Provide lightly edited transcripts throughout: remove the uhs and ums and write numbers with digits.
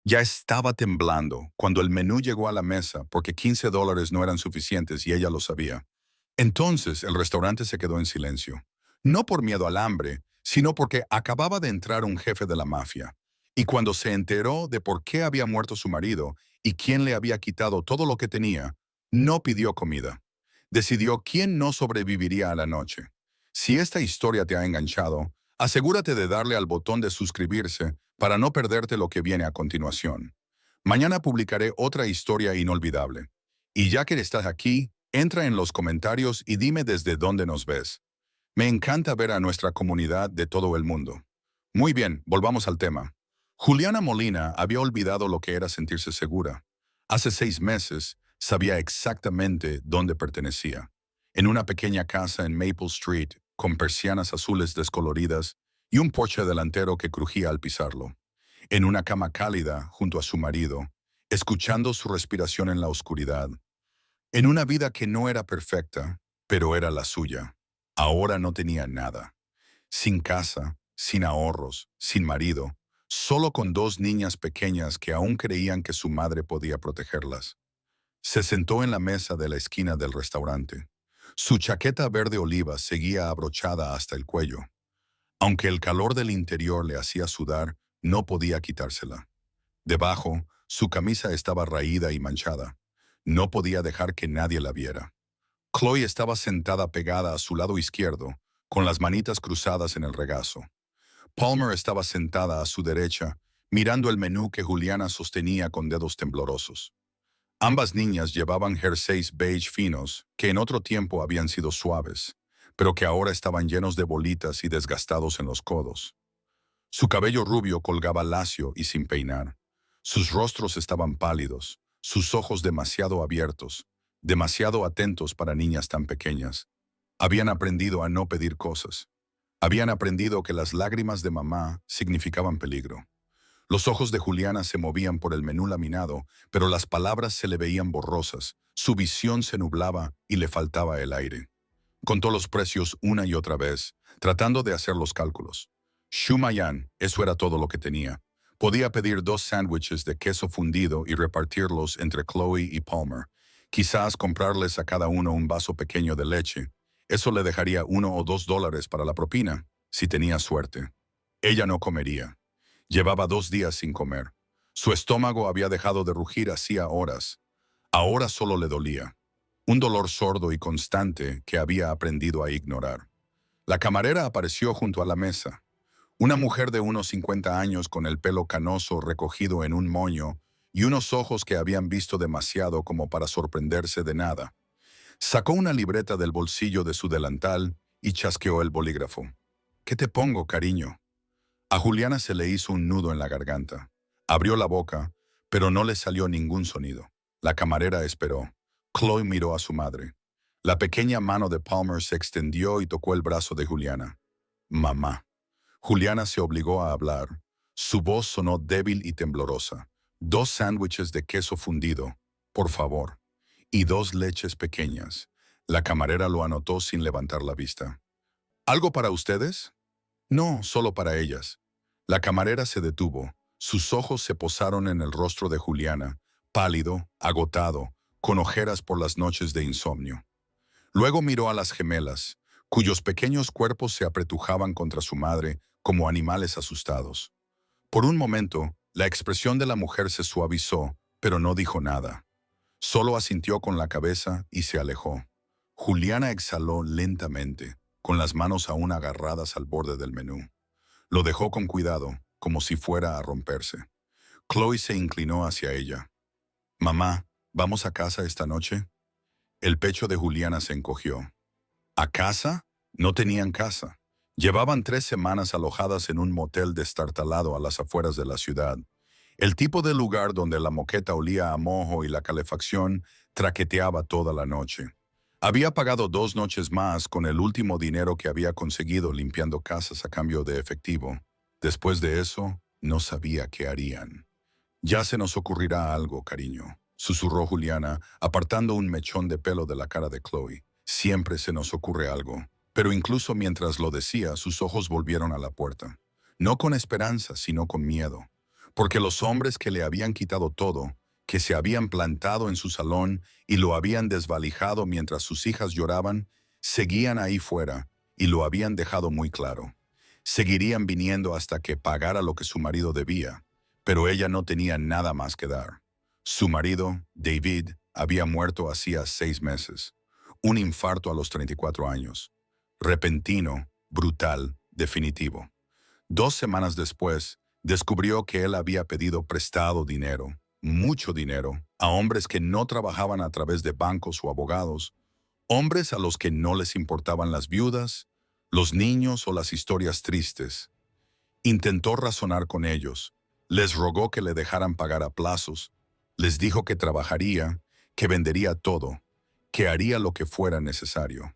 Ya estaba temblando cuando el menú llegó a la mesa porque $15 no eran suficientes y ella lo sabía. Entonces el restaurante se quedó en silencio. No por miedo al hambre, sino porque acababa de entrar un jefe de la mafia. Y cuando se enteró de por qué había muerto su marido y quién le había quitado todo lo que tenía, no pidió comida. Decidió quién no sobreviviría a la noche. Si esta historia te ha enganchado, asegúrate de darle al botón de suscribirse para no perderte lo que viene a continuación. Mañana publicaré otra historia inolvidable. Y ya que estás aquí, entra en los comentarios y dime desde dónde nos ves. Me encanta ver a nuestra comunidad de todo el mundo. Muy bien, volvamos al tema. Juliana Molina había olvidado lo que era sentirse segura. Hace 6 meses sabía exactamente dónde pertenecía. En una pequeña casa en Maple Street, con persianas azules descoloridas y un porche delantero que crujía al pisarlo. En una cama cálida junto a su marido, escuchando su respiración en la oscuridad. En una vida que no era perfecta, pero era la suya. Ahora no tenía nada. Sin casa, sin ahorros, sin marido, solo con dos niñas pequeñas que aún creían que su madre podía protegerlas. Se sentó en la mesa de la esquina del restaurante. Su chaqueta verde oliva seguía abrochada hasta el cuello. Aunque el calor del interior le hacía sudar, no podía quitársela. Debajo, su camisa estaba raída y manchada. No podía dejar que nadie la viera. Chloe estaba sentada pegada a su lado izquierdo, con las manitas cruzadas en el regazo. Palmer estaba sentada a su derecha, mirando el menú que Juliana sostenía con dedos temblorosos. Ambas niñas llevaban jerseys beige finos que en otro tiempo habían sido suaves, pero que ahora estaban llenos de bolitas y desgastados en los codos. Su cabello rubio colgaba lacio y sin peinar. Sus rostros estaban pálidos, sus ojos demasiado abiertos, demasiado atentos para niñas tan pequeñas. Habían aprendido a no pedir cosas. Habían aprendido que las lágrimas de mamá significaban peligro. Los ojos de Juliana se movían por el menú laminado, pero las palabras se le veían borrosas, su visión se nublaba y le faltaba el aire. Contó los precios una y otra vez, tratando de hacer los cálculos. Shumayan, eso era todo lo que tenía. Podía pedir 2 sándwiches de queso fundido y repartirlos entre Chloe y Palmer. Quizás comprarles a cada uno un vaso pequeño de leche. Eso le dejaría $1 o $2 para la propina, si tenía suerte. Ella no comería. Llevaba 2 días sin comer. Su estómago había dejado de rugir hacía horas. Ahora solo le dolía. Un dolor sordo y constante que había aprendido a ignorar. La camarera apareció junto a la mesa. Una mujer de unos 50 años con el pelo canoso recogido en un moño y unos ojos que habían visto demasiado como para sorprenderse de nada. Sacó una libreta del bolsillo de su delantal y chasqueó el bolígrafo. ¿Qué te pongo, cariño? A Juliana se le hizo un nudo en la garganta. Abrió la boca, pero no le salió ningún sonido. La camarera esperó. Chloe miró a su madre. La pequeña mano de Palmer se extendió y tocó el brazo de Juliana. Mamá. Juliana se obligó a hablar. Su voz sonó débil y temblorosa. 2 sándwiches de queso fundido, por favor. Y 2 leches pequeñas. La camarera lo anotó sin levantar la vista. ¿Algo para ustedes? No, solo para ellas. La camarera se detuvo. Sus ojos se posaron en el rostro de Juliana, pálido, agotado, con ojeras por las noches de insomnio. Luego miró a las gemelas, cuyos pequeños cuerpos se apretujaban contra su madre como animales asustados. Por un momento, la expresión de la mujer se suavizó, pero no dijo nada. Solo asintió con la cabeza y se alejó. Juliana exhaló lentamente, con las manos aún agarradas al borde del menú. Lo dejó con cuidado, como si fuera a romperse. Chloe se inclinó hacia ella. «Mamá, ¿vamos a casa esta noche?» El pecho de Juliana se encogió. ¿A casa? No tenían casa. Llevaban 3 semanas alojadas en un motel destartalado a las afueras de la ciudad. El tipo de lugar donde la moqueta olía a mojo y la calefacción traqueteaba toda la noche. Había pagado 2 noches más con el último dinero que había conseguido limpiando casas a cambio de efectivo. Después de eso, no sabía qué harían. «Ya se nos ocurrirá algo, cariño», susurró Juliana, apartando un mechón de pelo de la cara de Chloe. «Siempre se nos ocurre algo». Pero incluso mientras lo decía, sus ojos volvieron a la puerta. No con esperanza, sino con miedo. porque los hombres que le habían quitado todo, que se habían plantado en su salón y lo habían desvalijado mientras sus hijas lloraban, seguían ahí fuera y lo habían dejado muy claro. Seguirían viniendo hasta que pagara lo que su marido debía, pero ella no tenía nada más que dar. Su marido, David, había muerto hacía 6 meses. Un infarto a los 34 años. Repentino, brutal, definitivo. 2 semanas después, descubrió que él había pedido prestado dinero, mucho dinero, a hombres que no trabajaban a través de bancos o abogados, hombres a los que no les importaban las viudas, los niños o las historias tristes. Intentó razonar con ellos, les rogó que le dejaran pagar a plazos, les dijo que trabajaría, que vendería todo, que haría lo que fuera necesario.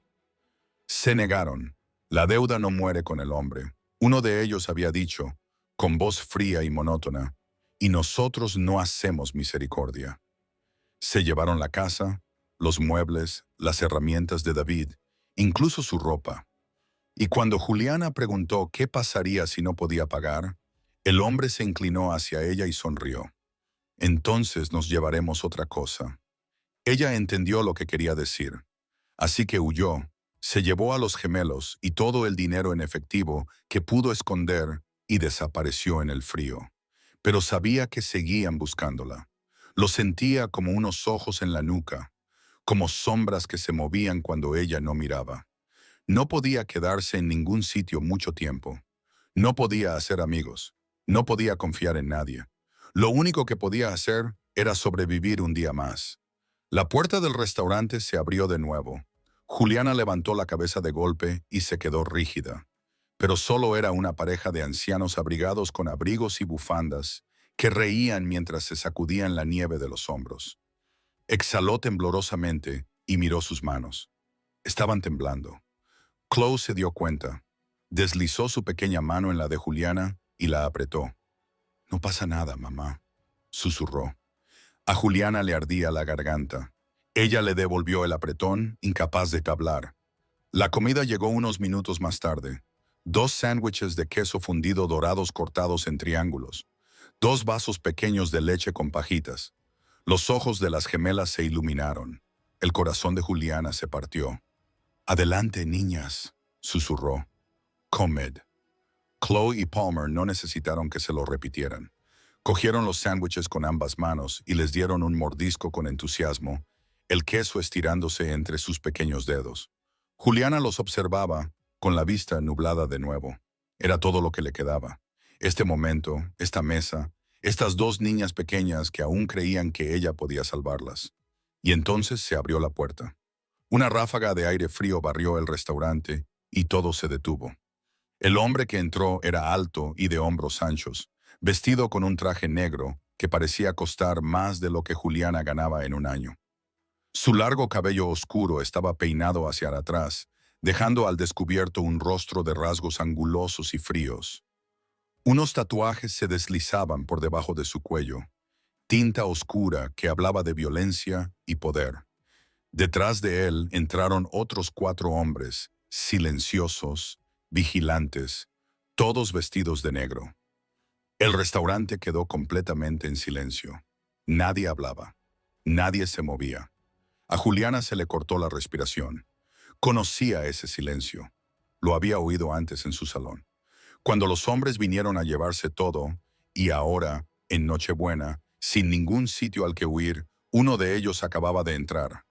Se negaron. La deuda no muere con el hombre. Uno de ellos había dicho, con voz fría y monótona, y nosotros no hacemos misericordia. Se llevaron la casa, los muebles, las herramientas de David, incluso su ropa. Y cuando Juliana preguntó qué pasaría si no podía pagar, el hombre se inclinó hacia ella y sonrió. Entonces nos llevaremos otra cosa. Ella entendió lo que quería decir, así que huyó, se llevó a los gemelos y todo el dinero en efectivo que pudo esconder y desapareció en el frío. Pero sabía que seguían buscándola. Lo sentía como unos ojos en la nuca, como sombras que se movían cuando ella no miraba. No podía quedarse en ningún sitio mucho tiempo. No podía hacer amigos. No podía confiar en nadie. Lo único que podía hacer era sobrevivir un día más. La puerta del restaurante se abrió de nuevo. Juliana levantó la cabeza de golpe y se quedó rígida. Pero solo era una pareja de ancianos abrigados con abrigos y bufandas que reían mientras se sacudían la nieve de los hombros. Exhaló temblorosamente y miró sus manos. Estaban temblando. Chloe se dio cuenta. Deslizó su pequeña mano en la de Juliana y la apretó. «No pasa nada, mamá», susurró. A Juliana le ardía la garganta. Ella le devolvió el apretón, incapaz de hablar. La comida llegó unos minutos más tarde. 2 sándwiches de queso fundido dorados cortados en triángulos. 2 vasos pequeños de leche con pajitas. Los ojos de las gemelas se iluminaron. El corazón de Juliana se partió. «Adelante, niñas», susurró. «Comed». Chloe y Palmer no necesitaron que se lo repitieran. Cogieron los sándwiches con ambas manos y les dieron un mordisco con entusiasmo, el queso estirándose entre sus pequeños dedos. Juliana los observaba, con la vista nublada de nuevo. Era todo lo que le quedaba. Este momento, esta mesa, estas 2 niñas pequeñas que aún creían que ella podía salvarlas. Y entonces se abrió la puerta. Una ráfaga de aire frío barrió el restaurante y todo se detuvo. El hombre que entró era alto y de hombros anchos, vestido con un traje negro que parecía costar más de lo que Juliana ganaba en un año. Su largo cabello oscuro estaba peinado hacia atrás, dejando al descubierto un rostro de rasgos angulosos y fríos. Unos tatuajes se deslizaban por debajo de su cuello, tinta oscura que hablaba de violencia y poder. Detrás de él entraron otros 4 hombres, silenciosos, vigilantes, todos vestidos de negro. El restaurante quedó completamente en silencio. Nadie hablaba. Nadie se movía. A Juliana se le cortó la respiración. Conocía ese silencio. Lo había oído antes en su salón. Cuando los hombres vinieron a llevarse todo, y ahora, en Nochebuena, sin ningún sitio al que huir, uno de ellos acababa de entrar.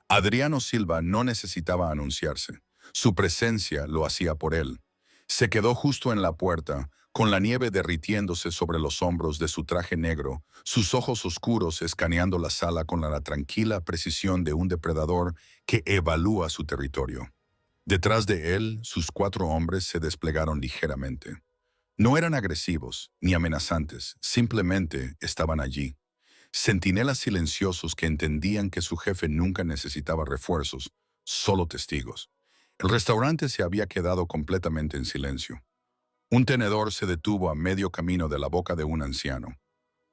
Adriano Silva no necesitaba anunciarse. Su presencia lo hacía por él. Se quedó justo en la puerta, con la nieve derritiéndose sobre los hombros de su traje negro, sus ojos oscuros escaneando la sala con la tranquila precisión de un depredador que evalúa su territorio. Detrás de él, sus 4 hombres se desplegaron ligeramente. No eran agresivos ni amenazantes, simplemente estaban allí. Centinelas silenciosos que entendían que su jefe nunca necesitaba refuerzos, solo testigos. El restaurante se había quedado completamente en silencio. Un tenedor se detuvo a medio camino de la boca de un anciano.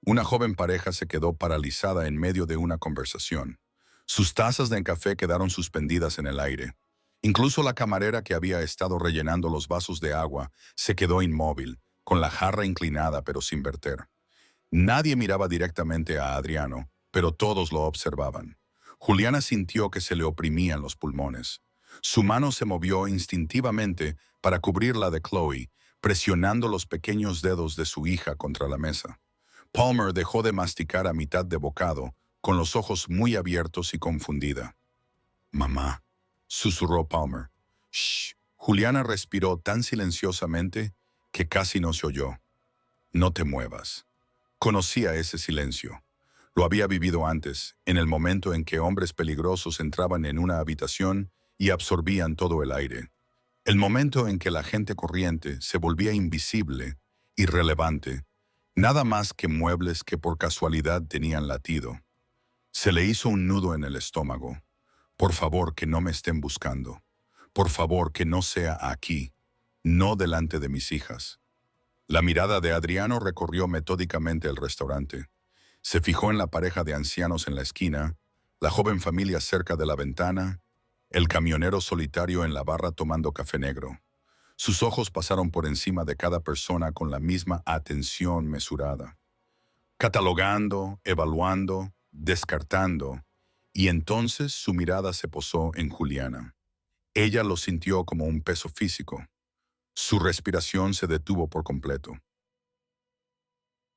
Una joven pareja se quedó paralizada en medio de una conversación. Sus tazas de café quedaron suspendidas en el aire. Incluso la camarera que había estado rellenando los vasos de agua se quedó inmóvil, con la jarra inclinada pero sin verter. Nadie miraba directamente a Adriano, pero todos lo observaban. Juliana sintió que se le oprimían los pulmones. Su mano se movió instintivamente para cubrir la de Chloe, presionando los pequeños dedos de su hija contra la mesa. Palmer dejó de masticar a mitad de bocado, con los ojos muy abiertos y confundida. «Mamá», susurró Palmer. «Shh». Juliana respiró tan silenciosamente que casi no se oyó. «No te muevas». Conocía ese silencio. Lo había vivido antes, en el momento en que hombres peligrosos entraban en una habitación y absorbían todo el aire. El momento en que la gente corriente se volvía invisible, irrelevante, nada más que muebles que por casualidad tenían latido. Se le hizo un nudo en el estómago. Por favor, que no me estén buscando. Por favor, que no sea aquí, no delante de mis hijas. La mirada de Adriano recorrió metódicamente el restaurante. Se fijó en la pareja de ancianos en la esquina, la joven familia cerca de la ventana, el camionero solitario en la barra tomando café negro. Sus ojos pasaron por encima de cada persona con la misma atención mesurada, catalogando, evaluando, descartando, y entonces su mirada se posó en Juliana. Ella lo sintió como un peso físico. Su respiración se detuvo por completo.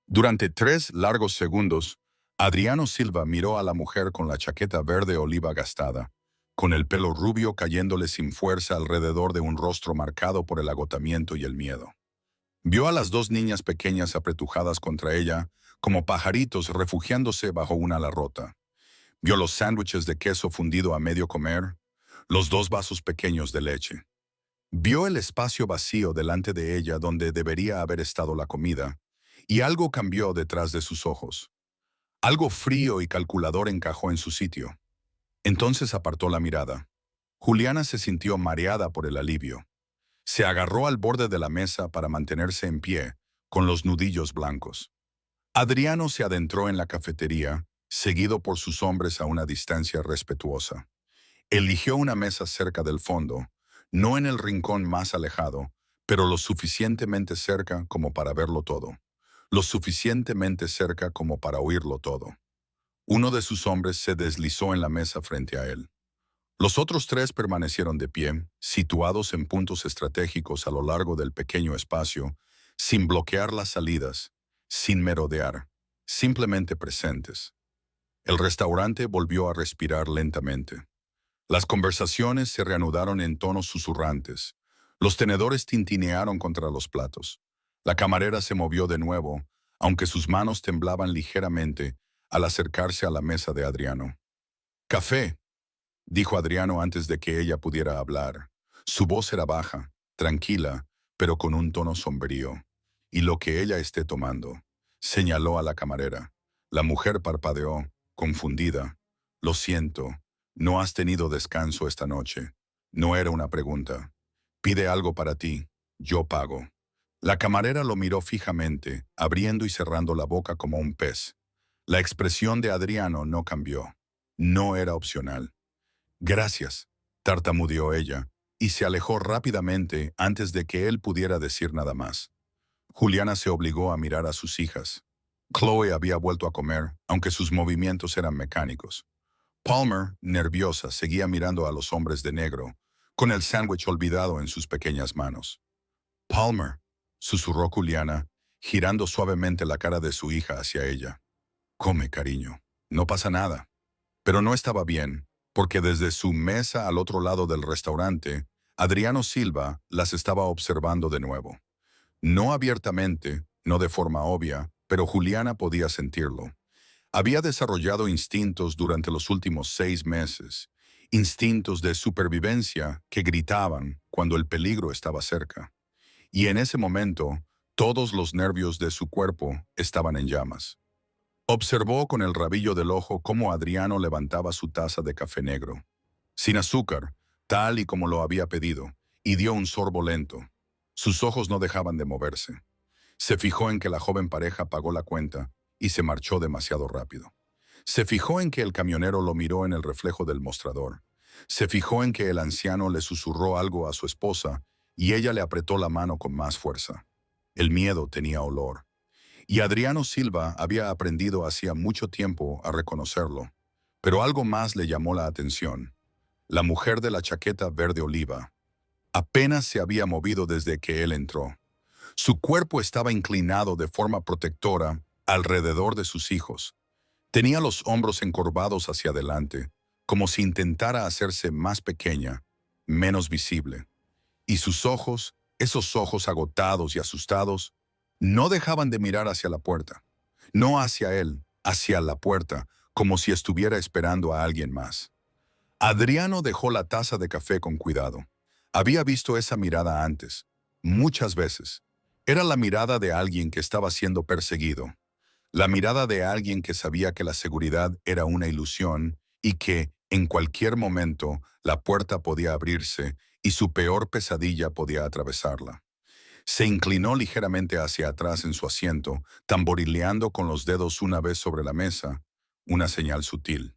Durante 3 largos segundos, Adriano Silva miró a la mujer con la chaqueta verde oliva gastada, con el pelo rubio cayéndole sin fuerza alrededor de un rostro marcado por el agotamiento y el miedo. Vio a las 2 niñas pequeñas apretujadas contra ella, como pajaritos refugiándose bajo una ala rota. Vio los sándwiches de queso fundido a medio comer, los 2 vasos pequeños de leche. Vio el espacio vacío delante de ella donde debería haber estado la comida, y algo cambió detrás de sus ojos. Algo frío y calculador encajó en su sitio. Entonces apartó la mirada. Juliana se sintió mareada por el alivio. Se agarró al borde de la mesa para mantenerse en pie, con los nudillos blancos. Adriano se adentró en la cafetería, seguido por sus hombres a una distancia respetuosa. Eligió una mesa cerca del fondo, no en el rincón más alejado, pero lo suficientemente cerca como para verlo todo. Lo suficientemente cerca como para oírlo todo. Uno de sus hombres se deslizó en la mesa frente a él. Los otros 3 permanecieron de pie, situados en puntos estratégicos a lo largo del pequeño espacio, sin bloquear las salidas, sin merodear, simplemente presentes. El restaurante volvió a respirar lentamente. Las conversaciones se reanudaron en tonos susurrantes. Los tenedores tintinearon contra los platos. La camarera se movió de nuevo, aunque sus manos temblaban ligeramente al acercarse a la mesa de Adriano. «Café», dijo Adriano antes de que ella pudiera hablar. Su voz era baja, tranquila, pero con un tono sombrío. «Y lo que ella esté tomando», señaló a la camarera. La mujer parpadeó, confundida. «Lo siento, no has tenido descanso esta noche». No era una pregunta. «Pide algo para ti, yo pago». La camarera lo miró fijamente, abriendo y cerrando la boca como un pez. La expresión de Adriano no cambió. No era opcional. «Gracias», tartamudeó ella, y se alejó rápidamente antes de que él pudiera decir nada más. Juliana se obligó a mirar a sus hijas. Chloe había vuelto a comer, aunque sus movimientos eran mecánicos. Palmer, nerviosa, seguía mirando a los hombres de negro, con el sándwich olvidado en sus pequeñas manos. «Palmer», susurró Juliana, girando suavemente la cara de su hija hacia ella. «Come, cariño. No pasa nada». Pero no estaba bien, porque desde su mesa al otro lado del restaurante, Adriano Silva las estaba observando de nuevo. No abiertamente, no de forma obvia, pero Juliana podía sentirlo. Había desarrollado instintos durante los últimos 6 meses, instintos de supervivencia que gritaban cuando el peligro estaba cerca. Y en ese momento, todos los nervios de su cuerpo estaban en llamas. Observó con el rabillo del ojo cómo Adriano levantaba su taza de café negro, sin azúcar, tal y como lo había pedido, y dio un sorbo lento. Sus ojos no dejaban de moverse. Se fijó en que la joven pareja pagó la cuenta y se marchó demasiado rápido. Se fijó en que el camionero lo miró en el reflejo del mostrador. Se fijó en que el anciano le susurró algo a su esposa y ella le apretó la mano con más fuerza. El miedo tenía olor. Y Adriano Silva había aprendido hacía mucho tiempo a reconocerlo. Pero algo más le llamó la atención. La mujer de la chaqueta verde oliva. Apenas se había movido desde que él entró. Su cuerpo estaba inclinado de forma protectora alrededor de sus hijos. Tenía los hombros encorvados hacia adelante, como si intentara hacerse más pequeña, menos visible. Y sus ojos, esos ojos agotados y asustados, no dejaban de mirar hacia la puerta. No hacia él, hacia la puerta, como si estuviera esperando a alguien más. Adriano dejó la taza de café con cuidado. Había visto esa mirada antes, muchas veces. Era la mirada de alguien que estaba siendo perseguido. La mirada de alguien que sabía que la seguridad era una ilusión y que, en cualquier momento, la puerta podía abrirse y su peor pesadilla podía atravesarla. Se inclinó ligeramente hacia atrás en su asiento, tamborileando con los dedos una vez sobre la mesa, una señal sutil.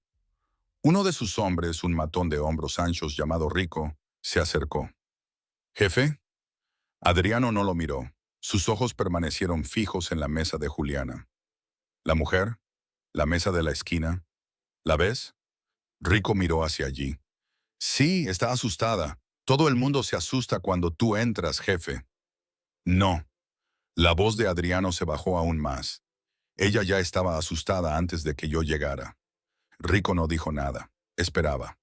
Uno de sus hombres, un matón de hombros anchos llamado Rico, se acercó. «¿Jefe?» Adriano no lo miró. Sus ojos permanecieron fijos en la mesa de Juliana. «¿La mujer? ¿La mesa de la esquina? ¿La ves?» Rico miró hacia allí. «Sí, está asustada. Todo el mundo se asusta cuando tú entras, jefe». «No». La voz de Adriano se bajó aún más. Ella ya estaba asustada antes de que yo llegara. Rico no dijo nada. Esperaba.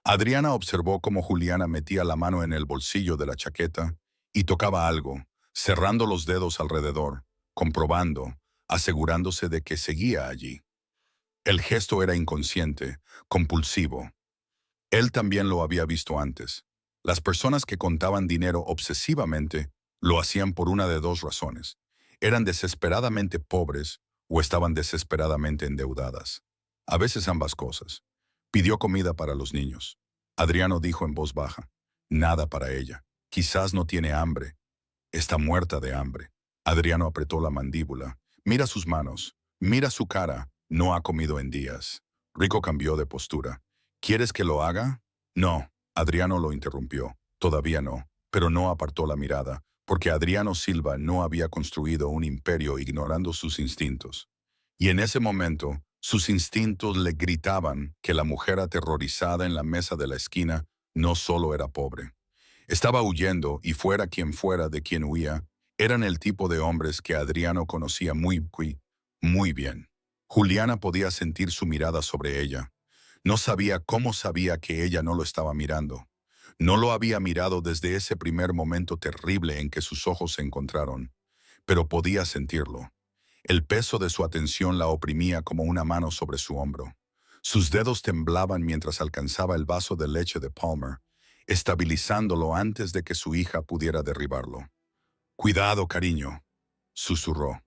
Adriana observó cómo Juliana metía la mano en el bolsillo de la chaqueta y tocaba algo, cerrando los dedos alrededor, comprobando, asegurándose de que seguía allí. El gesto era inconsciente, compulsivo. Él también lo había visto antes. Las personas que contaban dinero obsesivamente lo hacían por una de dos razones. Eran desesperadamente pobres o estaban desesperadamente endeudadas. A veces ambas cosas. Pidió comida para los niños. Adriano dijo en voz baja, «Nada para ella. Quizás no tiene hambre. Está muerta de hambre». Adriano apretó la mandíbula. «Mira sus manos. Mira su cara. No ha comido en días». Rico cambió de postura. «¿Quieres que lo haga?» «No». Adriano lo interrumpió. «Todavía no». Pero no apartó la mirada, porque Adriano Silva no había construido un imperio ignorando sus instintos. Y en ese momento, sus instintos le gritaban que la mujer aterrorizada en la mesa de la esquina no solo era pobre. Estaba huyendo y fuera quien fuera de quien huía, eran el tipo de hombres que Adriano conocía muy bien. Juliana podía sentir su mirada sobre ella. No sabía cómo sabía que ella no lo estaba mirando. No lo había mirado desde ese primer momento terrible en que sus ojos se encontraron, pero podía sentirlo. El peso de su atención la oprimía como una mano sobre su hombro. Sus dedos temblaban mientras alcanzaba el vaso de leche de Palmer, estabilizándolo antes de que su hija pudiera derribarlo. «Cuidado, cariño», susurró.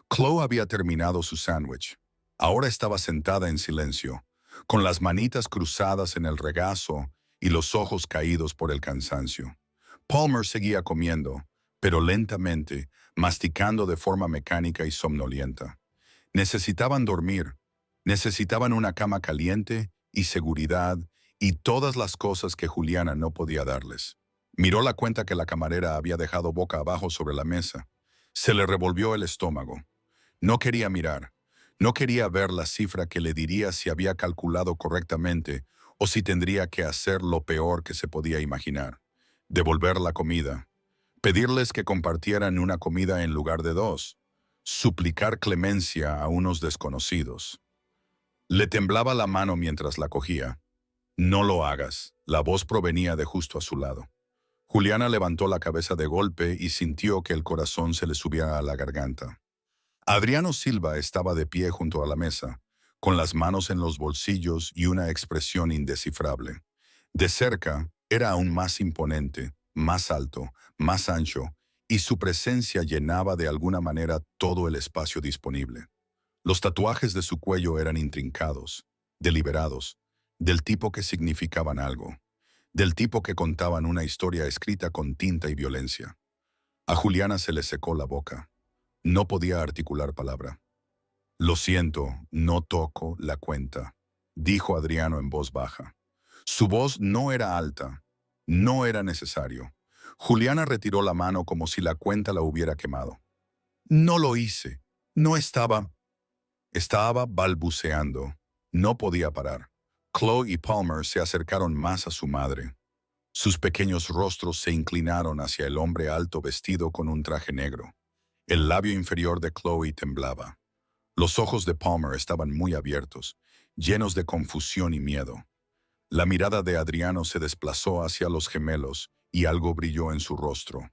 Chloe había terminado su sándwich. Ahora estaba sentada en silencio, con las manitas cruzadas en el regazo y los ojos caídos por el cansancio. Palmer seguía comiendo, pero lentamente, masticando de forma mecánica y somnolienta. Necesitaban dormir, necesitaban una cama caliente y seguridad y todas las cosas que Juliana no podía darles. Miró la cuenta que la camarera había dejado boca abajo sobre la mesa. Se le revolvió el estómago. No quería mirar. No quería ver la cifra que le diría si había calculado correctamente o si tendría que hacer lo peor que se podía imaginar. Devolver la comida. Pedirles que compartieran una comida en lugar de dos. Suplicar clemencia a unos desconocidos. Le temblaba la mano mientras la cogía. «No lo hagas». La voz provenía de justo a su lado. Juliana levantó la cabeza de golpe y sintió que el corazón se le subía a la garganta. Adriano Silva estaba de pie junto a la mesa, con las manos en los bolsillos y una expresión indescifrable. De cerca, era aún más imponente, más alto, más ancho, y su presencia llenaba de alguna manera todo el espacio disponible. Los tatuajes de su cuello eran intrincados, deliberados, del tipo que significaban algo, del tipo que contaban una historia escrita con tinta y violencia. A Juliana se le secó la boca. No podía articular palabra. «Lo siento, no toco la cuenta», dijo Adriano en voz baja. Su voz no era alta, no era necesario. Juliana retiró la mano como si la cuenta la hubiera quemado. «No lo hice. No estaba. Estaba balbuceando. No podía parar. Chloe y Palmer se acercaron más a su madre. Sus pequeños rostros se inclinaron hacia el hombre alto vestido con un traje negro. El labio inferior de Chloe temblaba. Los ojos de Palmer estaban muy abiertos, llenos de confusión y miedo. La mirada de Adriano se desplazó hacia los gemelos y algo brilló en su rostro.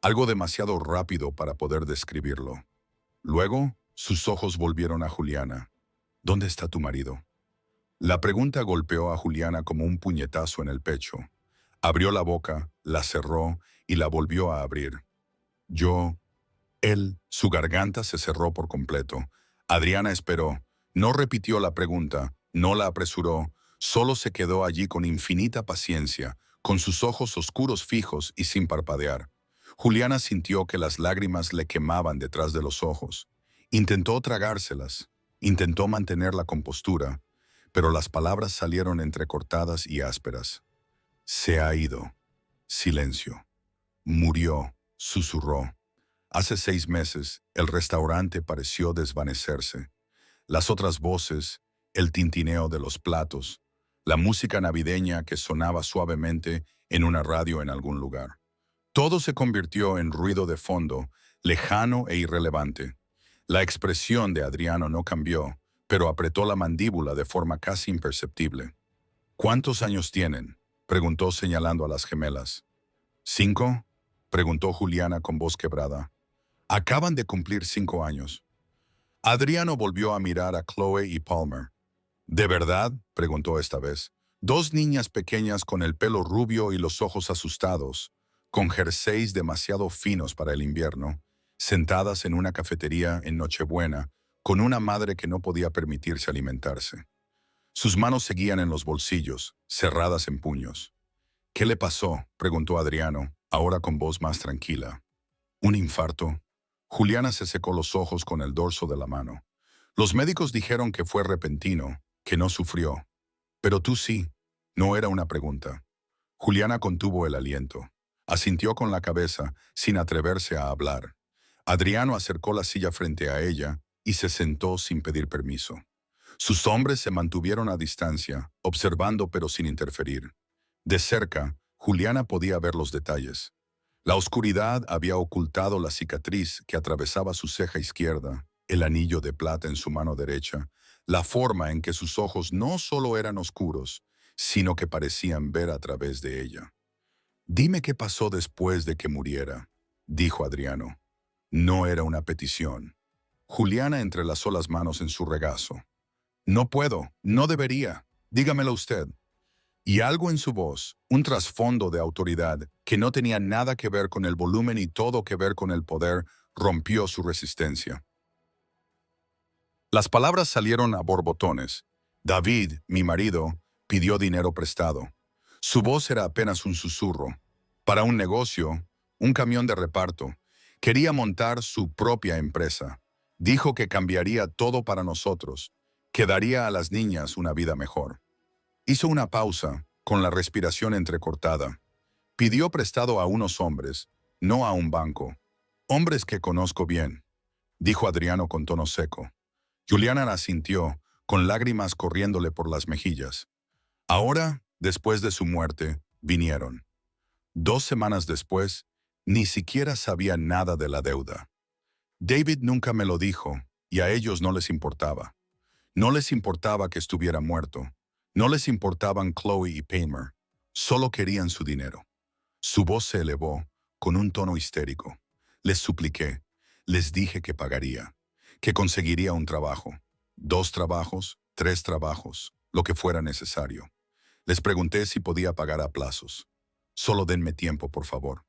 Algo demasiado rápido para poder describirlo. Luego, sus ojos volvieron a Juliana. ¿Dónde está tu marido? La pregunta golpeó a Juliana como un puñetazo en el pecho. Abrió la boca, la cerró y la volvió a abrir. Yo, él, su garganta se cerró por completo. Adriana esperó. No repitió la pregunta, no la apresuró, solo se quedó allí con infinita paciencia, con sus ojos oscuros fijos y sin parpadear. Juliana sintió que las lágrimas le quemaban detrás de los ojos. Intentó tragárselas, intentó mantener la compostura, pero las palabras salieron entrecortadas y ásperas. Se ha ido. Silencio. Murió, susurró. Hace 6 meses, el restaurante pareció desvanecerse. Las otras voces, el tintineo de los platos, la música navideña que sonaba suavemente en una radio en algún lugar. Todo se convirtió en ruido de fondo, lejano e irrelevante. La expresión de Adriano no cambió, pero apretó la mandíbula de forma casi imperceptible. ¿Cuántos años tienen?, preguntó señalando a las gemelas. ¿5?, preguntó Juliana con voz quebrada. Acaban de cumplir 5 años. Adriano volvió a mirar a Chloe y Palmer. ¿De verdad?, preguntó esta vez. Dos niñas pequeñas con el pelo rubio y los ojos asustados, con jerseys demasiado finos para el invierno, sentadas en una cafetería en Nochebuena, con una madre que no podía permitirse alimentarse. Sus manos seguían en los bolsillos, cerradas en puños. ¿Qué le pasó?, preguntó Adriano, ahora con voz más tranquila. ¿Un infarto? Juliana se secó los ojos con el dorso de la mano. Los médicos dijeron que fue repentino, que no sufrió. Pero tú sí. No era una pregunta. Juliana contuvo el aliento. Asintió con la cabeza, sin atreverse a hablar. Adriano acercó la silla frente a ella y se sentó sin pedir permiso. Sus hombres se mantuvieron a distancia, observando pero sin interferir. De cerca, Juliana podía ver los detalles. La oscuridad había ocultado la cicatriz que atravesaba su ceja izquierda, el anillo de plata en su mano derecha, la forma en que sus ojos no solo eran oscuros, sino que parecían ver a través de ella. «Dime qué pasó después de que muriera», dijo Adriano. No era una petición. Juliana entrelazó las manos en su regazo. «No puedo, no debería. Dígamelo usted». Y algo en su voz, un trasfondo de autoridad que no tenía nada que ver con el volumen y todo que ver con el poder, rompió su resistencia. Las palabras salieron a borbotones. David, mi marido, pidió dinero prestado. Su voz era apenas un susurro. Para un negocio, un camión de reparto. Quería montar su propia empresa. Dijo que cambiaría todo para nosotros, que daría a las niñas una vida mejor. Hizo una pausa, con la respiración entrecortada. Pidió prestado a unos hombres, no a un banco. Hombres que conozco bien, dijo Adriano con tono seco. Juliana asintió, con lágrimas corriéndole por las mejillas. Ahora, después de su muerte, vinieron. 2 semanas después, ni siquiera sabía nada de la deuda. David nunca me lo dijo, y a ellos no les importaba. No les importaba que estuviera muerto. No les importaban Chloe y Palmer. Solo querían su dinero. Su voz se elevó, con un tono histérico. Les supliqué, les dije que pagaría, que conseguiría un trabajo, 2 trabajos, 3 trabajos, lo que fuera necesario. Les pregunté si podía pagar a plazos. Solo denme tiempo, por favor.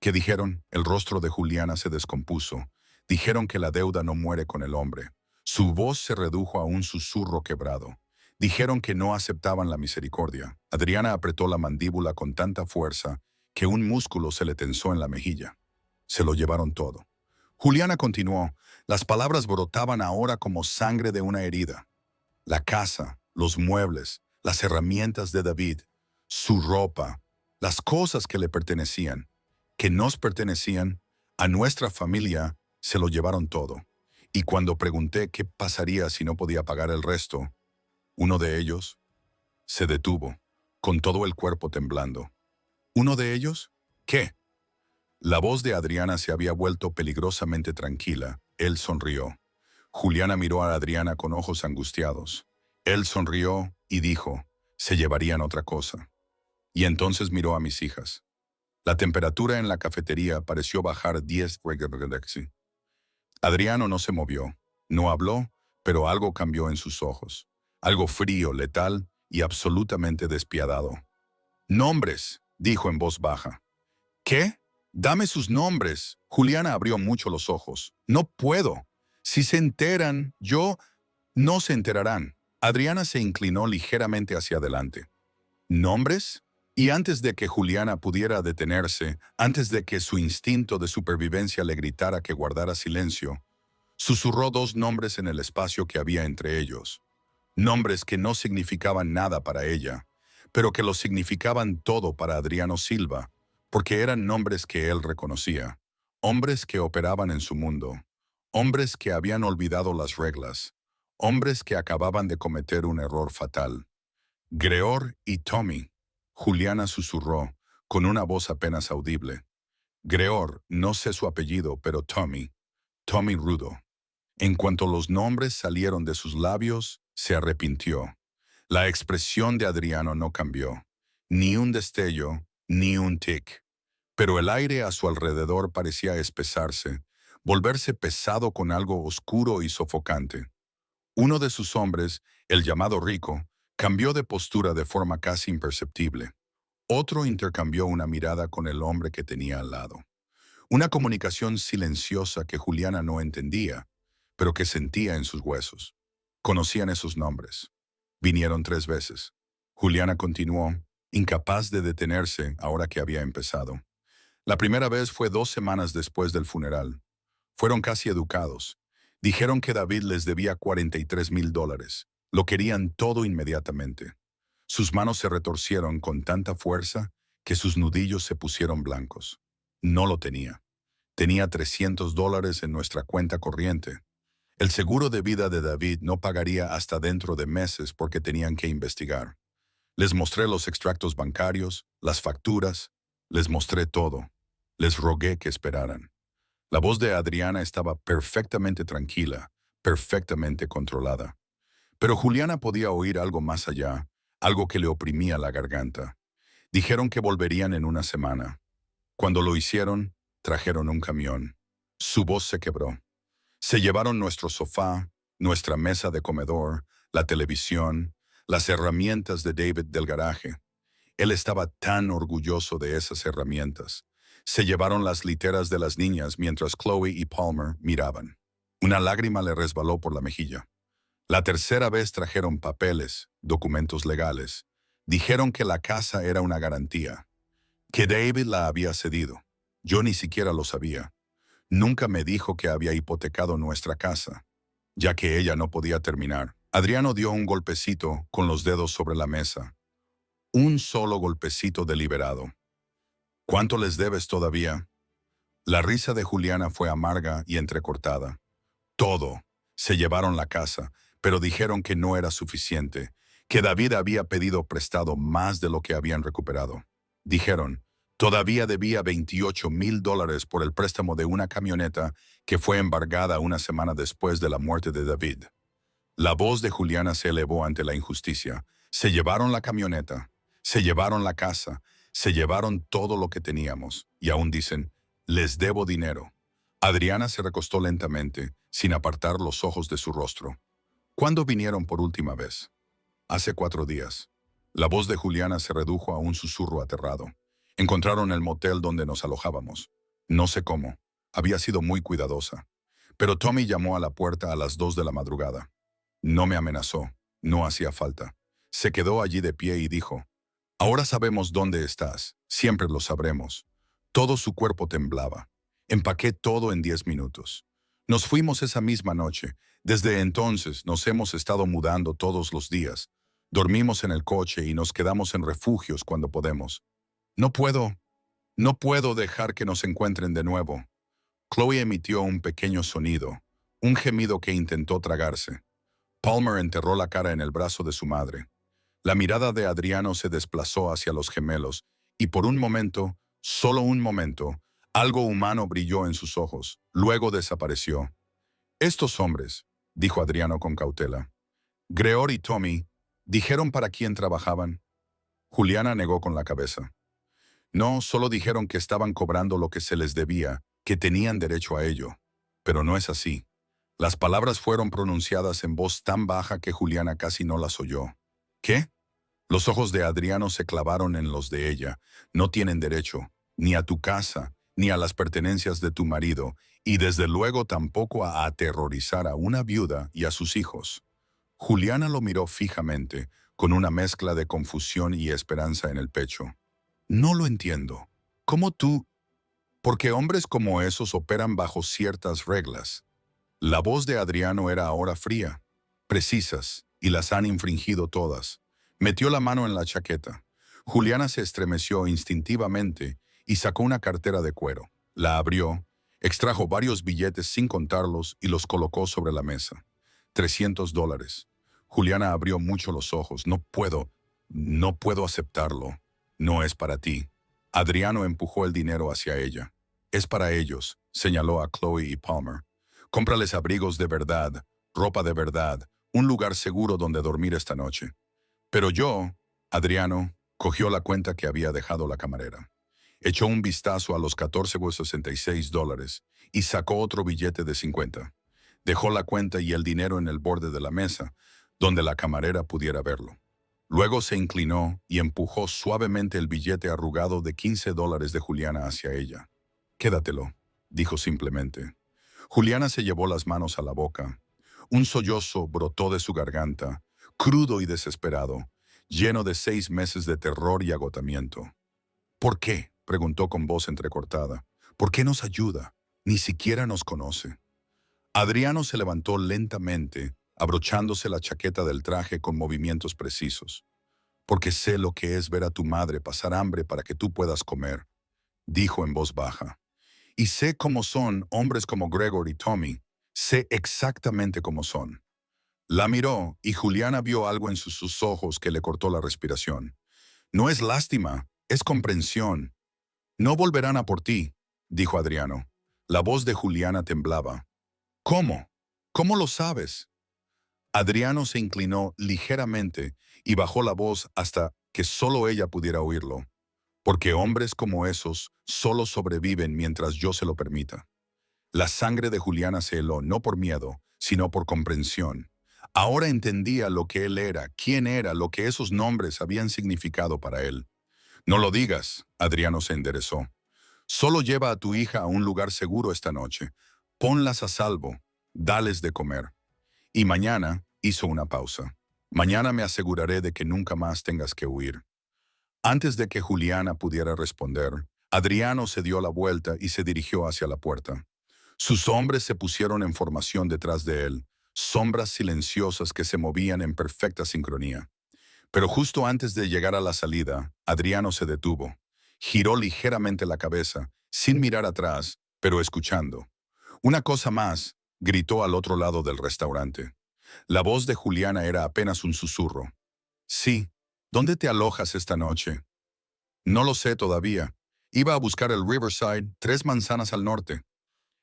¿Qué dijeron? El rostro de Juliana se descompuso. Dijeron que la deuda no muere con el hombre. Su voz se redujo a un susurro quebrado. Dijeron que no aceptaban la misericordia. Adriana apretó la mandíbula con tanta fuerza que un músculo se le tensó en la mejilla. Se lo llevaron todo. Juliana continuó. Las palabras brotaban ahora como sangre de una herida. La casa, los muebles, las herramientas de David, su ropa, las cosas que le pertenecían, que nos pertenecían, a nuestra familia, se lo llevaron todo. Y cuando pregunté qué pasaría si no podía pagar el resto, uno de ellos se detuvo, con todo el cuerpo temblando. ¿Uno de ellos? ¿Qué? La voz de Adriana se había vuelto peligrosamente tranquila. Él sonrió. Juliana miró a Adriana con ojos angustiados. Él sonrió y dijo, se llevarían otra cosa. Y entonces miró a mis hijas. La temperatura en la cafetería pareció bajar 10 grados. Adriano no se movió, no habló, pero algo cambió en sus ojos. Algo frío, letal y absolutamente despiadado. «Nombres», dijo en voz baja. «¿Qué? Dame sus nombres». Juliana abrió mucho los ojos. «No puedo. Si se enteran, no se enterarán». Adriana se inclinó ligeramente hacia adelante. ¿Nombres? Y antes de que Juliana pudiera detenerse, antes de que su instinto de supervivencia le gritara que guardara silencio, susurró dos nombres en el espacio que había entre ellos. Nombres que no significaban nada para ella, pero que lo significaban todo para Adriano Silva, porque eran nombres que él reconocía. Hombres que operaban en su mundo. Hombres que habían olvidado las reglas. Hombres que acababan de cometer un error fatal. Greor y Tommy. Juliana susurró, con una voz apenas audible. Greor, no sé su apellido, pero Tommy Rudo. En cuanto los nombres salieron de sus labios, se arrepintió. La expresión de Adriano no cambió. Ni un destello, ni un tic. Pero el aire a su alrededor parecía espesarse, volverse pesado con algo oscuro y sofocante. Uno de sus hombres, el llamado Rico, cambió de postura de forma casi imperceptible. Otro intercambió una mirada con el hombre que tenía al lado. Una comunicación silenciosa que Juliana no entendía, pero que sentía en sus huesos. Conocían esos nombres. Vinieron 3 veces. Juliana continuó, incapaz de detenerse ahora que había empezado. La primera vez fue 2 semanas después del funeral. Fueron casi educados. Dijeron que David les debía $43,000. Lo querían todo inmediatamente. Sus manos se retorcieron con tanta fuerza que sus nudillos se pusieron blancos. No lo tenía. Tenía $300 en nuestra cuenta corriente. El seguro de vida de David no pagaría hasta dentro de meses porque tenían que investigar. Les mostré los extractos bancarios, las facturas, les mostré todo. Les rogué que esperaran. La voz de Adriana estaba perfectamente tranquila, perfectamente controlada. Pero Juliana podía oír algo más allá, algo que le oprimía la garganta. Dijeron que volverían en una semana. Cuando lo hicieron, trajeron un camión. Su voz se quebró. Se llevaron nuestro sofá, nuestra mesa de comedor, la televisión, las herramientas de David del garaje. Él estaba tan orgulloso de esas herramientas. Se llevaron las literas de las niñas mientras Chloe y Palmer miraban. Una lágrima le resbaló por la mejilla. La tercera vez trajeron papeles, documentos legales. Dijeron que la casa era una garantía, que David la había cedido. Yo ni siquiera lo sabía. Nunca me dijo que había hipotecado nuestra casa, ya que ella no podía terminar. Adriano dio un golpecito con los dedos sobre la mesa. Un solo golpecito deliberado. ¿Cuánto les debes todavía? La risa de Juliana fue amarga y entrecortada. Todo. Se llevaron la casa, pero dijeron que no era suficiente, que David había pedido prestado más de lo que habían recuperado. Dijeron, todavía debía $28,000 por el préstamo de una camioneta que fue embargada una semana después de la muerte de David. La voz de Juliana se elevó ante la injusticia. Se llevaron la camioneta, se llevaron la casa, se llevaron todo lo que teníamos, y aún dicen, les debo dinero. Adriana se recostó lentamente, sin apartar los ojos de su rostro. ¿Cuándo vinieron por última vez? Hace 4 días. La voz de Juliana se redujo a un susurro aterrado. Encontraron el motel donde nos alojábamos. No sé cómo. Había sido muy cuidadosa. Pero Tommy llamó a la puerta a las 2 de la madrugada. No me amenazó. No hacía falta. Se quedó allí de pie y dijo, ahora sabemos dónde estás. Siempre lo sabremos. Todo su cuerpo temblaba. Empaqué todo en 10 minutos. Nos fuimos esa misma noche. Desde entonces nos hemos estado mudando todos los días. Dormimos en el coche y nos quedamos en refugios cuando podemos. No puedo dejar que nos encuentren de nuevo. Chloe emitió un pequeño sonido, Un gemido que intentó tragarse. Palmer enterró la cara en el brazo de su madre. La mirada de Adriano se desplazó hacia los gemelos, y por un momento, solo un momento, algo humano brilló en sus ojos. Luego desapareció. Estos hombres, dijo Adriano con cautela, Greor y Tommy, ¿dijeron para quién trabajaban? Juliana negó con la cabeza. No, solo dijeron que estaban cobrando lo que se les debía, que tenían derecho a ello. Pero no es así. Las palabras fueron pronunciadas en voz tan baja que Juliana casi no las oyó. ¿Qué? Los ojos de Adriano se clavaron en los de ella. No tienen derecho, ni a tu casa, ni a las pertenencias de tu marido, y desde luego tampoco a aterrorizar a una viuda y a sus hijos. Juliana lo miró fijamente, con una mezcla de confusión y esperanza en el pecho. No lo entiendo. ¿Cómo tú? Porque hombres como esos operan bajo ciertas reglas. La voz de Adriano era ahora fría, precisas, y las han infringido todas. Metió la mano en la chaqueta. Juliana se estremeció instintivamente y sacó una cartera de cuero. La abrió, extrajo varios billetes sin contarlos y los colocó sobre la mesa. $300. Juliana abrió mucho los ojos. No puedo aceptarlo. No es para ti. Adriano empujó el dinero hacia ella. Es para ellos, señaló a Chloe y Palmer. Cómprales abrigos de verdad, ropa de verdad, un lugar seguro donde dormir esta noche. Pero Adriano, cogió la cuenta que había dejado la camarera. Echó un vistazo a los $14,66 y sacó otro billete de 50. Dejó la cuenta y el dinero en el borde de la mesa, donde la camarera pudiera verlo. Luego se inclinó y empujó suavemente el billete arrugado de $15 de Juliana hacia ella. Quédatelo, dijo simplemente. Juliana se llevó las manos a la boca. Un sollozo brotó de su garganta, crudo y desesperado, lleno de 6 meses de terror y agotamiento. ¿Por qué?, preguntó con voz entrecortada. ¿Por qué nos ayuda? Ni siquiera nos conoce. Adriano se levantó lentamente, abrochándose la chaqueta del traje con movimientos precisos. Porque sé lo que es ver a tu madre pasar hambre para que tú puedas comer, dijo en voz baja. Y sé cómo son hombres como Gregor y Tommy. Sé exactamente cómo son. La miró y Juliana vio algo en sus ojos que le cortó la respiración. No es lástima, es comprensión. No volverán a por ti, dijo Adriano. La voz de Juliana temblaba. ¿Cómo? ¿Cómo lo sabes? Adriano se inclinó ligeramente y bajó la voz hasta que solo ella pudiera oírlo. Porque hombres como esos solo sobreviven mientras yo se lo permita. La sangre de Juliana se heló no por miedo, sino por comprensión. Ahora entendía lo que él era, quién era, lo que esos nombres habían significado para él. No lo digas, Adriano se enderezó. Solo lleva a tu hija a un lugar seguro esta noche. Ponlas a salvo, dales de comer. Y mañana, hizo una pausa. Mañana me aseguraré de que nunca más tengas que huir. Antes de que Juliana pudiera responder, Adriano se dio la vuelta y se dirigió hacia la puerta. Sus hombres se pusieron en formación detrás de él, sombras silenciosas que se movían en perfecta sincronía. Pero justo antes de llegar a la salida, Adriano se detuvo. Giró ligeramente la cabeza, sin mirar atrás, pero escuchando. Una cosa más, gritó al otro lado del restaurante. La voz de Juliana era apenas un susurro. Sí, ¿dónde te alojas esta noche? No lo sé todavía. Iba a buscar el Riverside, 3 manzanas al norte.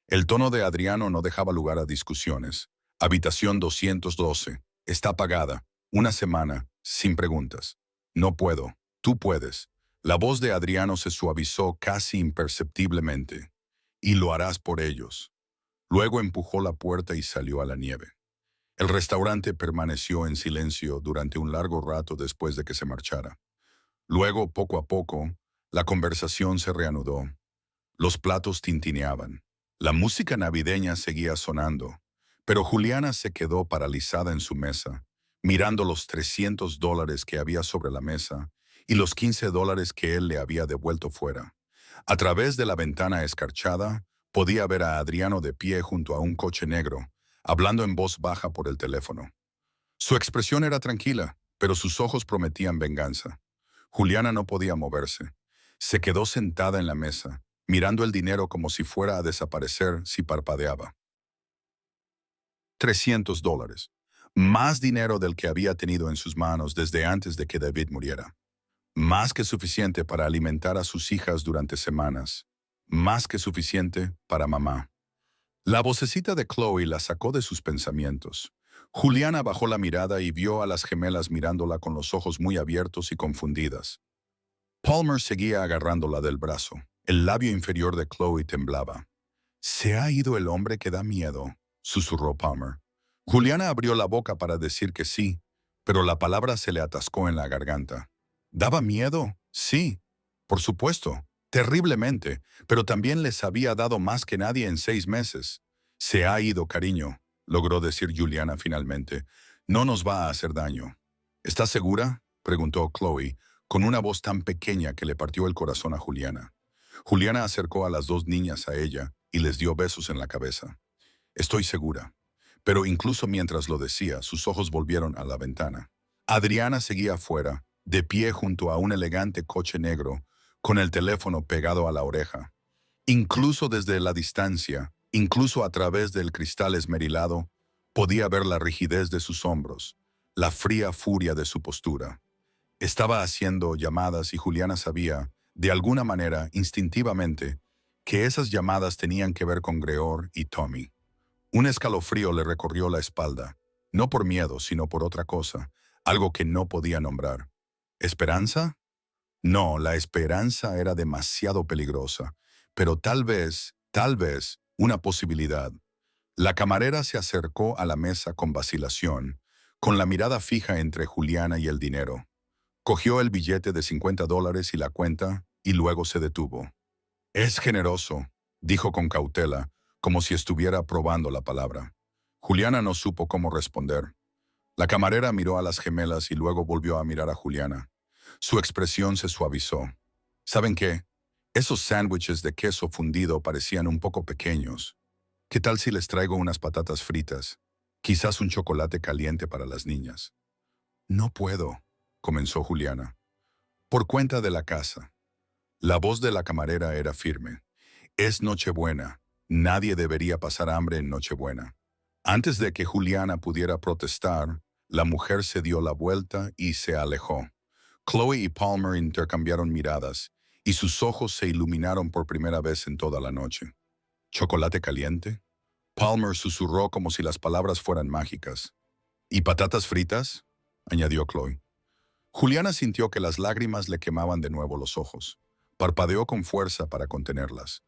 El tono de Adriano no dejaba lugar a discusiones. Habitación 212. Está pagada. Una semana, sin preguntas. No puedo. Tú puedes. La voz de Adriano se suavizó casi imperceptiblemente. Y lo harás por ellos. Luego empujó la puerta y salió a la nieve. El restaurante permaneció en silencio durante un largo rato después de que se marchara. Luego, poco a poco, la conversación se reanudó. Los platos tintineaban. La música navideña seguía sonando, pero Juliana se quedó paralizada en su mesa, mirando los $300 que había sobre la mesa y los $15 que él le había devuelto fuera. A través de la ventana escarchada, podía ver a Adriano de pie junto a un coche negro, hablando en voz baja por el teléfono. Su expresión era tranquila, pero sus ojos prometían venganza. Juliana no podía moverse. Se quedó sentada en la mesa, mirando el dinero como si fuera a desaparecer si parpadeaba. $300. Más dinero del que había tenido en sus manos desde antes de que David muriera. Más que suficiente para alimentar a sus hijas durante semanas. Más que suficiente para mamá. La vocecita de Chloe la sacó de sus pensamientos. Juliana bajó la mirada y vio a las gemelas mirándola con los ojos muy abiertos y confundidas. Palmer seguía agarrándola del brazo. El labio inferior de Chloe temblaba. «Se ha ido el hombre que da miedo», susurró Palmer. Juliana abrió la boca para decir que sí, pero la palabra se le atascó en la garganta. ¿Daba miedo? Sí, por supuesto, terriblemente, pero también les había dado más que nadie en 6 meses. «Se ha ido, cariño», logró decir Juliana finalmente. «No nos va a hacer daño». «¿Estás segura?», preguntó Chloe, con una voz tan pequeña que le partió el corazón a Juliana. Juliana acercó a las 2 niñas a ella y les dio besos en la cabeza. «Estoy segura». Pero incluso mientras lo decía, sus ojos volvieron a la ventana. Adriana seguía afuera, de pie junto a un elegante coche negro, con el teléfono pegado a la oreja. Incluso desde la distancia, incluso a través del cristal esmerilado, podía ver la rigidez de sus hombros, la fría furia de su postura. Estaba haciendo llamadas y Juliana sabía, de alguna manera, instintivamente, que esas llamadas tenían que ver con Greor y Tommy. Un escalofrío le recorrió la espalda, no por miedo, sino por otra cosa, algo que no podía nombrar. ¿Esperanza? No, la esperanza era demasiado peligrosa, pero tal vez, una posibilidad. La camarera se acercó a la mesa con vacilación, con la mirada fija entre Juliana y el dinero. Cogió el billete de $50 y la cuenta, y luego se detuvo. «Es generoso», dijo con cautela, como si estuviera probando la palabra. Juliana no supo cómo responder. La camarera miró a las gemelas y luego volvió a mirar a Juliana. Su expresión se suavizó. «¿Saben qué? Esos sándwiches de queso fundido parecían un poco pequeños. ¿Qué tal si les traigo unas patatas fritas? Quizás un chocolate caliente para las niñas». «No puedo», comenzó Juliana. «Por cuenta de la casa». La voz de la camarera era firme. «Es Nochebuena. Nadie debería pasar hambre en Nochebuena». Antes de que Juliana pudiera protestar, la mujer se dio la vuelta y se alejó. Chloe y Palmer intercambiaron miradas, y sus ojos se iluminaron por primera vez en toda la noche. «¿Chocolate caliente?», Palmer susurró como si las palabras fueran mágicas. «¿Y patatas fritas?», añadió Chloe. Juliana sintió que las lágrimas le quemaban de nuevo los ojos. Parpadeó con fuerza para contenerlas.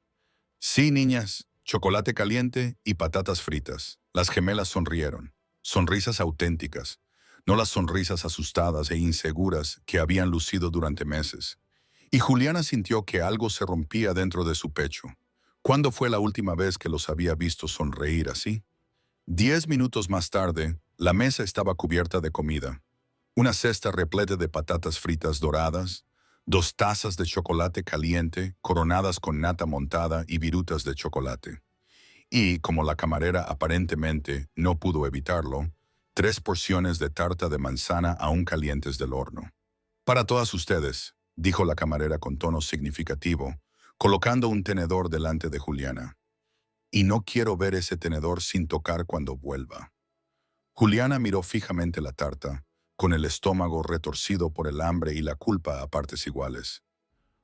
«Sí, niñas, chocolate caliente y patatas fritas». Las gemelas sonrieron. Sonrisas auténticas, no las sonrisas asustadas e inseguras que habían lucido durante meses. Y Juliana sintió que algo se rompía dentro de su pecho. ¿Cuándo fue la última vez que los había visto sonreír así? 10 minutos más tarde, la mesa estaba cubierta de comida. Una cesta repleta de patatas fritas doradas, 2 tazas de chocolate caliente coronadas con nata montada y virutas de chocolate. Y, como la camarera aparentemente no pudo evitarlo, 3 porciones de tarta de manzana aún calientes del horno. «Para todas ustedes», dijo la camarera con tono significativo, colocando un tenedor delante de Juliana. «Y no quiero ver ese tenedor sin tocar cuando vuelva». Juliana miró fijamente la tarta, con el estómago retorcido por el hambre y la culpa a partes iguales.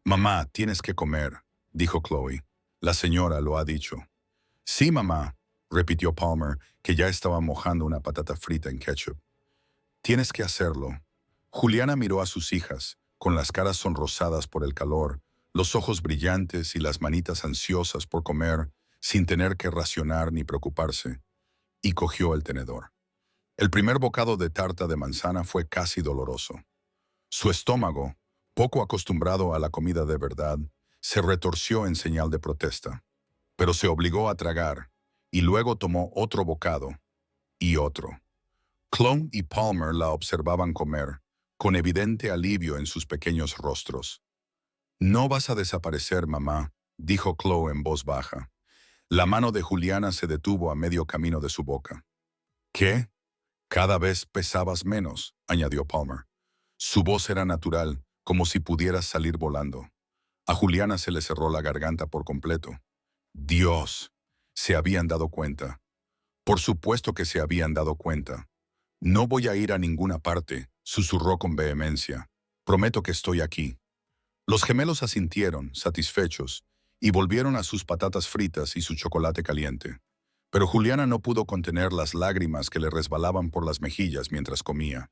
«Mamá, tienes que comer», dijo Chloe. «La señora lo ha dicho». «Sí, mamá», repitió Palmer, que ya estaba mojando una patata frita en ketchup. «Tienes que hacerlo». Juliana miró a sus hijas, con las caras sonrosadas por el calor, los ojos brillantes y las manitas ansiosas por comer, sin tener que racionar ni preocuparse, y cogió el tenedor. El primer bocado de tarta de manzana fue casi doloroso. Su estómago, poco acostumbrado a la comida de verdad, se retorció en señal de protesta. Pero se obligó a tragar, y luego tomó otro bocado, y otro. Chloe y Palmer la observaban comer, con evidente alivio en sus pequeños rostros. «No vas a desaparecer, mamá», dijo Chloe en voz baja. La mano de Juliana se detuvo a medio camino de su boca. «¿Qué? Cada vez pesabas menos», añadió Palmer. Su voz era natural, como si pudieras salir volando. A Juliana se le cerró la garganta por completo. Dios, se habían dado cuenta. Por supuesto que se habían dado cuenta. No voy a ir a ninguna parte, susurró con vehemencia. Prometo que estoy aquí. Los gemelos asintieron, satisfechos, y volvieron a sus patatas fritas y su chocolate caliente. Pero Juliana no pudo contener las lágrimas que le resbalaban por las mejillas mientras comía.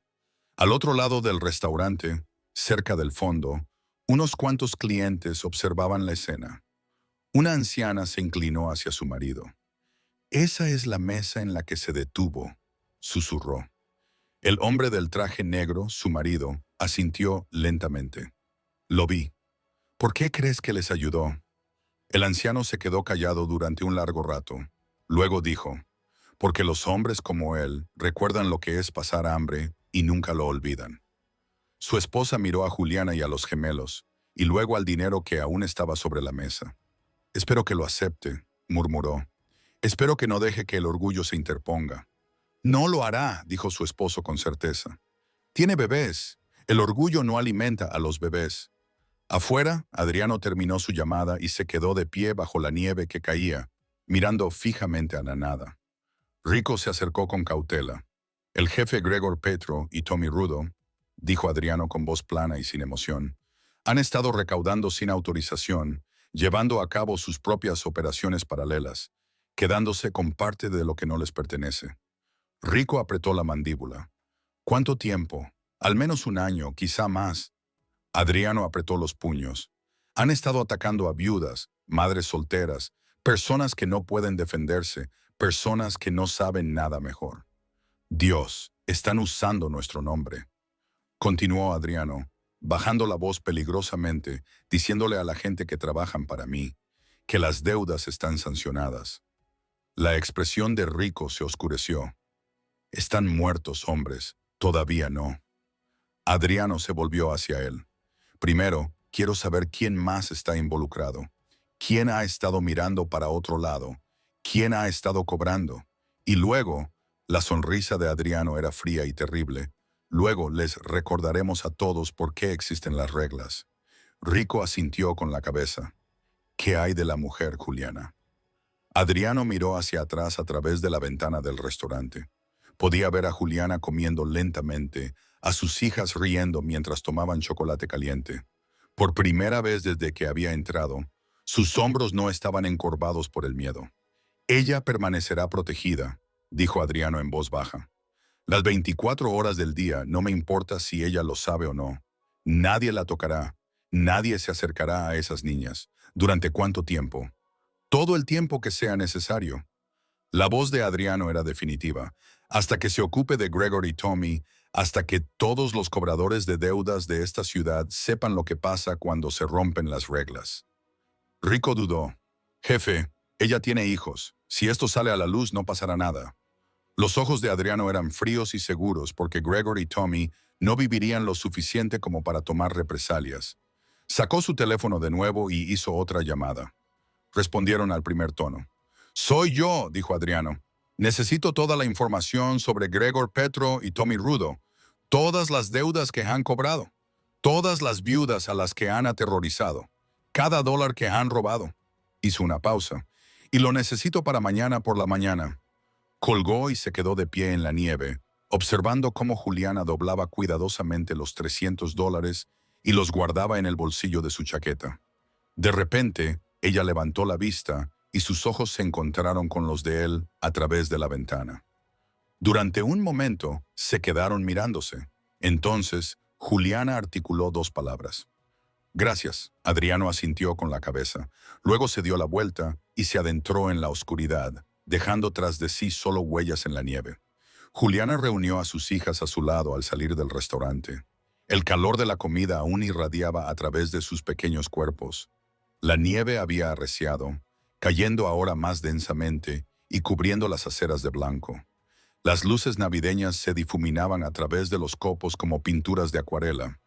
Al otro lado del restaurante, cerca del fondo, unos cuantos clientes observaban la escena. Una anciana se inclinó hacia su marido. «Esa es la mesa en la que se detuvo», susurró. El hombre del traje negro, su marido, asintió lentamente. «Lo vi. ¿Por qué crees que les ayudó?» El anciano se quedó callado durante un largo rato. Luego dijo, «Porque los hombres como él recuerdan lo que es pasar hambre y nunca lo olvidan». Su esposa miró a Juliana y a los gemelos, y luego al dinero que aún estaba sobre la mesa. «Espero que lo acepte», murmuró. «Espero que no deje que el orgullo se interponga». «No lo hará», dijo su esposo con certeza. «Tiene bebés. El orgullo no alimenta a los bebés». Afuera, Adriano terminó su llamada y se quedó de pie bajo la nieve que caía, mirando fijamente a la nada. Rico se acercó con cautela. «El jefe Gregor Petro y Tommy Rudo», dijo Adriano con voz plana y sin emoción, «han estado recaudando sin autorización, llevando a cabo sus propias operaciones paralelas, quedándose con parte de lo que no les pertenece». Rico apretó la mandíbula. «¿Cuánto tiempo? Al menos un año, quizá más». Adriano apretó los puños. «Han estado atacando a viudas, madres solteras, personas que no pueden defenderse, personas que no saben nada mejor. Dios, están usando nuestro nombre». Continuó Adriano, bajando la voz peligrosamente, diciéndole a la gente que trabajan para mí, que las deudas están sancionadas. La expresión de Rico se oscureció. «Están muertos, hombres, todavía no». Adriano se volvió hacia él. «Primero, quiero saber quién más está involucrado. ¿Quién ha estado mirando para otro lado? ¿Quién ha estado cobrando?» Y luego, la sonrisa de Adriano era fría y terrible. «Luego les recordaremos a todos por qué existen las reglas». Rico asintió con la cabeza. «¿Qué hay de la mujer, Juliana?» Adriano miró hacia atrás a través de la ventana del restaurante. Podía ver a Juliana comiendo lentamente, a sus hijas riendo mientras tomaban chocolate caliente. Por primera vez desde que había entrado, sus hombros no estaban encorvados por el miedo. «Ella permanecerá protegida», dijo Adriano en voz baja. «Las 24 horas del día, no me importa si ella lo sabe o no. Nadie la tocará, nadie se acercará a esas niñas. ¿Durante cuánto tiempo? Todo el tiempo que sea necesario». La voz de Adriano era definitiva. «Hasta que se ocupe de Gregor y Tommy, hasta que todos los cobradores de deudas de esta ciudad sepan lo que pasa cuando se rompen las reglas». Rico dudó. «Jefe, ella tiene hijos. Si esto sale a la luz no pasará nada». Los ojos de Adriano eran fríos y seguros porque Gregor y Tommy no vivirían lo suficiente como para tomar represalias. Sacó su teléfono de nuevo y hizo otra llamada. Respondieron al primer tono. «Soy yo», dijo Adriano. «Necesito toda la información sobre Gregor Petro y Tommy Rudo, todas las deudas que han cobrado, todas las viudas a las que han aterrorizado, cada dólar que han robado». Hizo una pausa. «Y lo necesito para mañana por la mañana». Colgó y se quedó de pie en la nieve, observando cómo Juliana doblaba cuidadosamente los $300 y los guardaba en el bolsillo de su chaqueta. De repente, ella levantó la vista y sus ojos se encontraron con los de él a través de la ventana. Durante un momento, se quedaron mirándose. Entonces, Juliana articuló dos palabras. «Gracias», Adriano asintió con la cabeza. Luego se dio la vuelta y se adentró en la oscuridad, dejando tras de sí solo huellas en la nieve. Juliana reunió a sus hijas a su lado al salir del restaurante. El calor de la comida aún irradiaba a través de sus pequeños cuerpos. La nieve había arreciado, cayendo ahora más densamente y cubriendo las aceras de blanco. Las luces navideñas se difuminaban a través de los copos como pinturas de acuarela.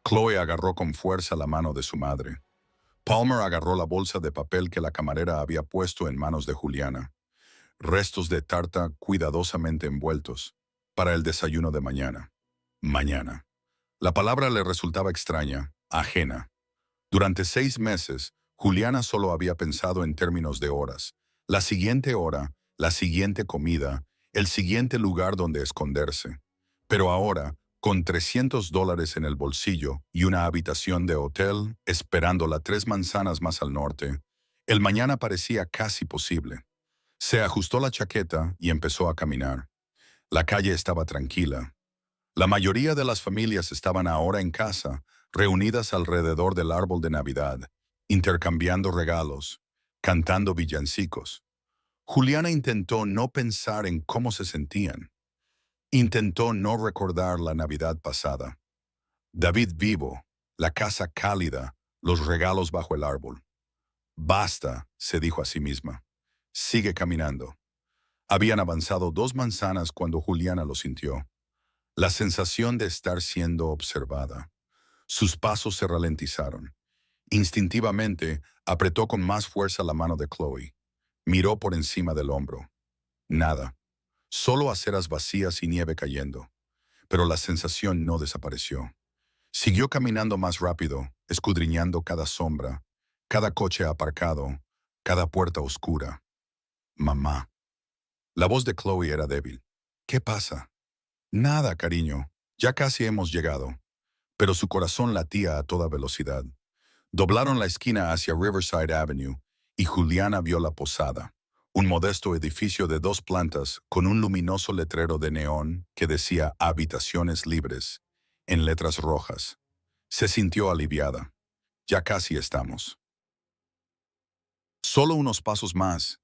Chloe agarró con fuerza la mano de su madre. Palmer agarró la bolsa de papel que la camarera había puesto en manos de Juliana. Restos de tarta cuidadosamente envueltos para el desayuno de mañana. Mañana. La palabra le resultaba extraña, ajena. Durante 6 meses, Juliana solo había pensado en términos de horas. La siguiente hora, la siguiente comida, el siguiente lugar donde esconderse. Pero ahora, con $300 en el bolsillo y una habitación de hotel esperándola 3 manzanas más al norte, el mañana parecía casi posible. Se ajustó la chaqueta y empezó a caminar. La calle estaba tranquila. La mayoría de las familias estaban ahora en casa, reunidas alrededor del árbol de Navidad, intercambiando regalos, cantando villancicos. Juliana intentó no pensar en cómo se sentían. Intentó no recordar la Navidad pasada. David vivo, la casa cálida, los regalos bajo el árbol. Basta, se dijo a sí misma. Sigue caminando. Habían avanzado 2 manzanas cuando Juliana lo sintió. La sensación de estar siendo observada. Sus pasos se ralentizaron. Instintivamente, apretó con más fuerza la mano de Chloe. Miró por encima del hombro. Nada. Solo aceras vacías y nieve cayendo. Pero la sensación no desapareció. Siguió caminando más rápido, escudriñando cada sombra, cada coche aparcado, cada puerta oscura. Mamá. La voz de Chloe era débil. ¿Qué pasa? Nada, cariño. Ya casi hemos llegado. Pero su corazón latía a toda velocidad. Doblaron la esquina hacia Riverside Avenue y Juliana vio la posada, un modesto edificio de 2 plantas con un luminoso letrero de neón que decía Habitaciones libres, en letras rojas. Se sintió aliviada. Ya casi estamos. Solo unos pasos más,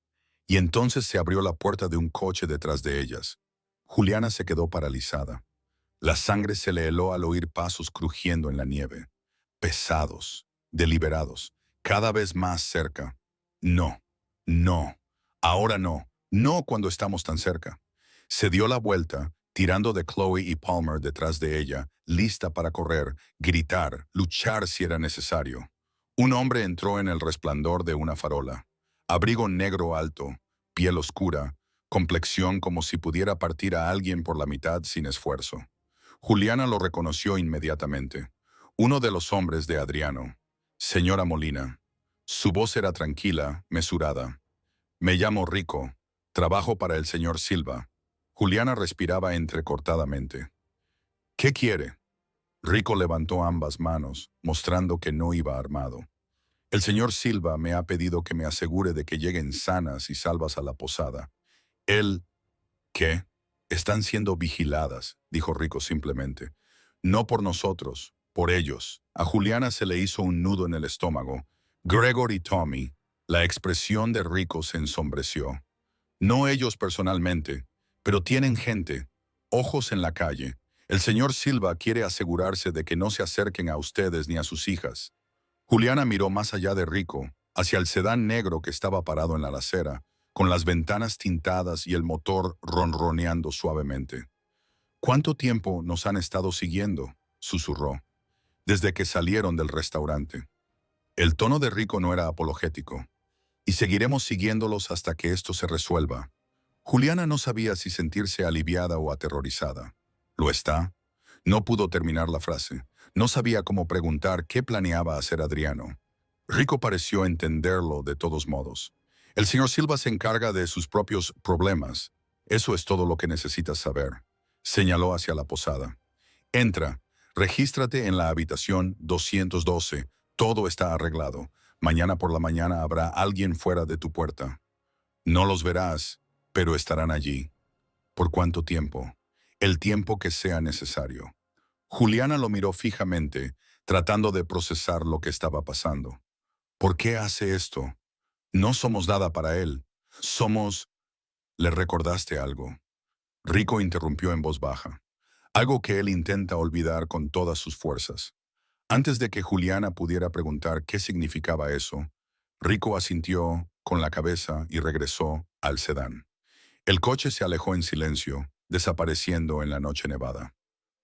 y entonces se abrió la puerta de un coche detrás de ellas. Juliana se quedó paralizada. La sangre se le heló al oír pasos crujiendo en la nieve. Pesados, deliberados, cada vez más cerca. No, no, ahora no, no cuando estamos tan cerca. Se dio la vuelta, tirando de Chloe y Palmer detrás de ella, lista para correr, gritar, luchar si era necesario. Un hombre entró en el resplandor de una farola. Abrigo negro alto, piel oscura, complexión como si pudiera partir a alguien por la mitad sin esfuerzo. Juliana lo reconoció inmediatamente. Uno de los hombres de Adriano. Señora Molina. Su voz era tranquila, mesurada. Me llamo Rico. Trabajo para el señor Silva. Juliana respiraba entrecortadamente. ¿Qué quiere? Rico levantó ambas manos, mostrando que no iba armado. El señor Silva me ha pedido que me asegure de que lleguen sanas y salvas a la posada. Él... ¿Qué? Están siendo vigiladas, dijo Rico simplemente. No por nosotros, por ellos. A Juliana se le hizo un nudo en el estómago. Gregor y Tommy. La expresión de Rico se ensombreció. No ellos personalmente, pero tienen gente, ojos en la calle. El señor Silva quiere asegurarse de que no se acerquen a ustedes ni a sus hijas. Juliana miró más allá de Rico, hacia el sedán negro que estaba parado en la acera, con las ventanas tintadas y el motor ronroneando suavemente. ¿Cuánto tiempo nos han estado siguiendo?, susurró. Desde que salieron del restaurante. El tono de Rico no era apologético. Y seguiremos siguiéndolos hasta que esto se resuelva. Juliana no sabía si sentirse aliviada o aterrorizada. ¿Lo está? No pudo terminar la frase. No sabía cómo preguntar qué planeaba hacer Adriano. Rico pareció entenderlo de todos modos. El señor Silva se encarga de sus propios problemas. Eso es todo lo que necesitas saber. Señaló hacia la posada. Entra, regístrate en la habitación 212. Todo está arreglado. Mañana por la mañana habrá alguien fuera de tu puerta. No los verás, pero estarán allí. ¿Por cuánto tiempo? El tiempo que sea necesario. Juliana lo miró fijamente, tratando de procesar lo que estaba pasando. ¿Por qué hace esto? No somos nada para él. Somos... ¿Le recordaste algo? Rico interrumpió en voz baja. Algo que él intenta olvidar con todas sus fuerzas. Antes de que Juliana pudiera preguntar qué significaba eso, Rico asintió con la cabeza y regresó al sedán. El coche se alejó en silencio, desapareciendo en la noche nevada.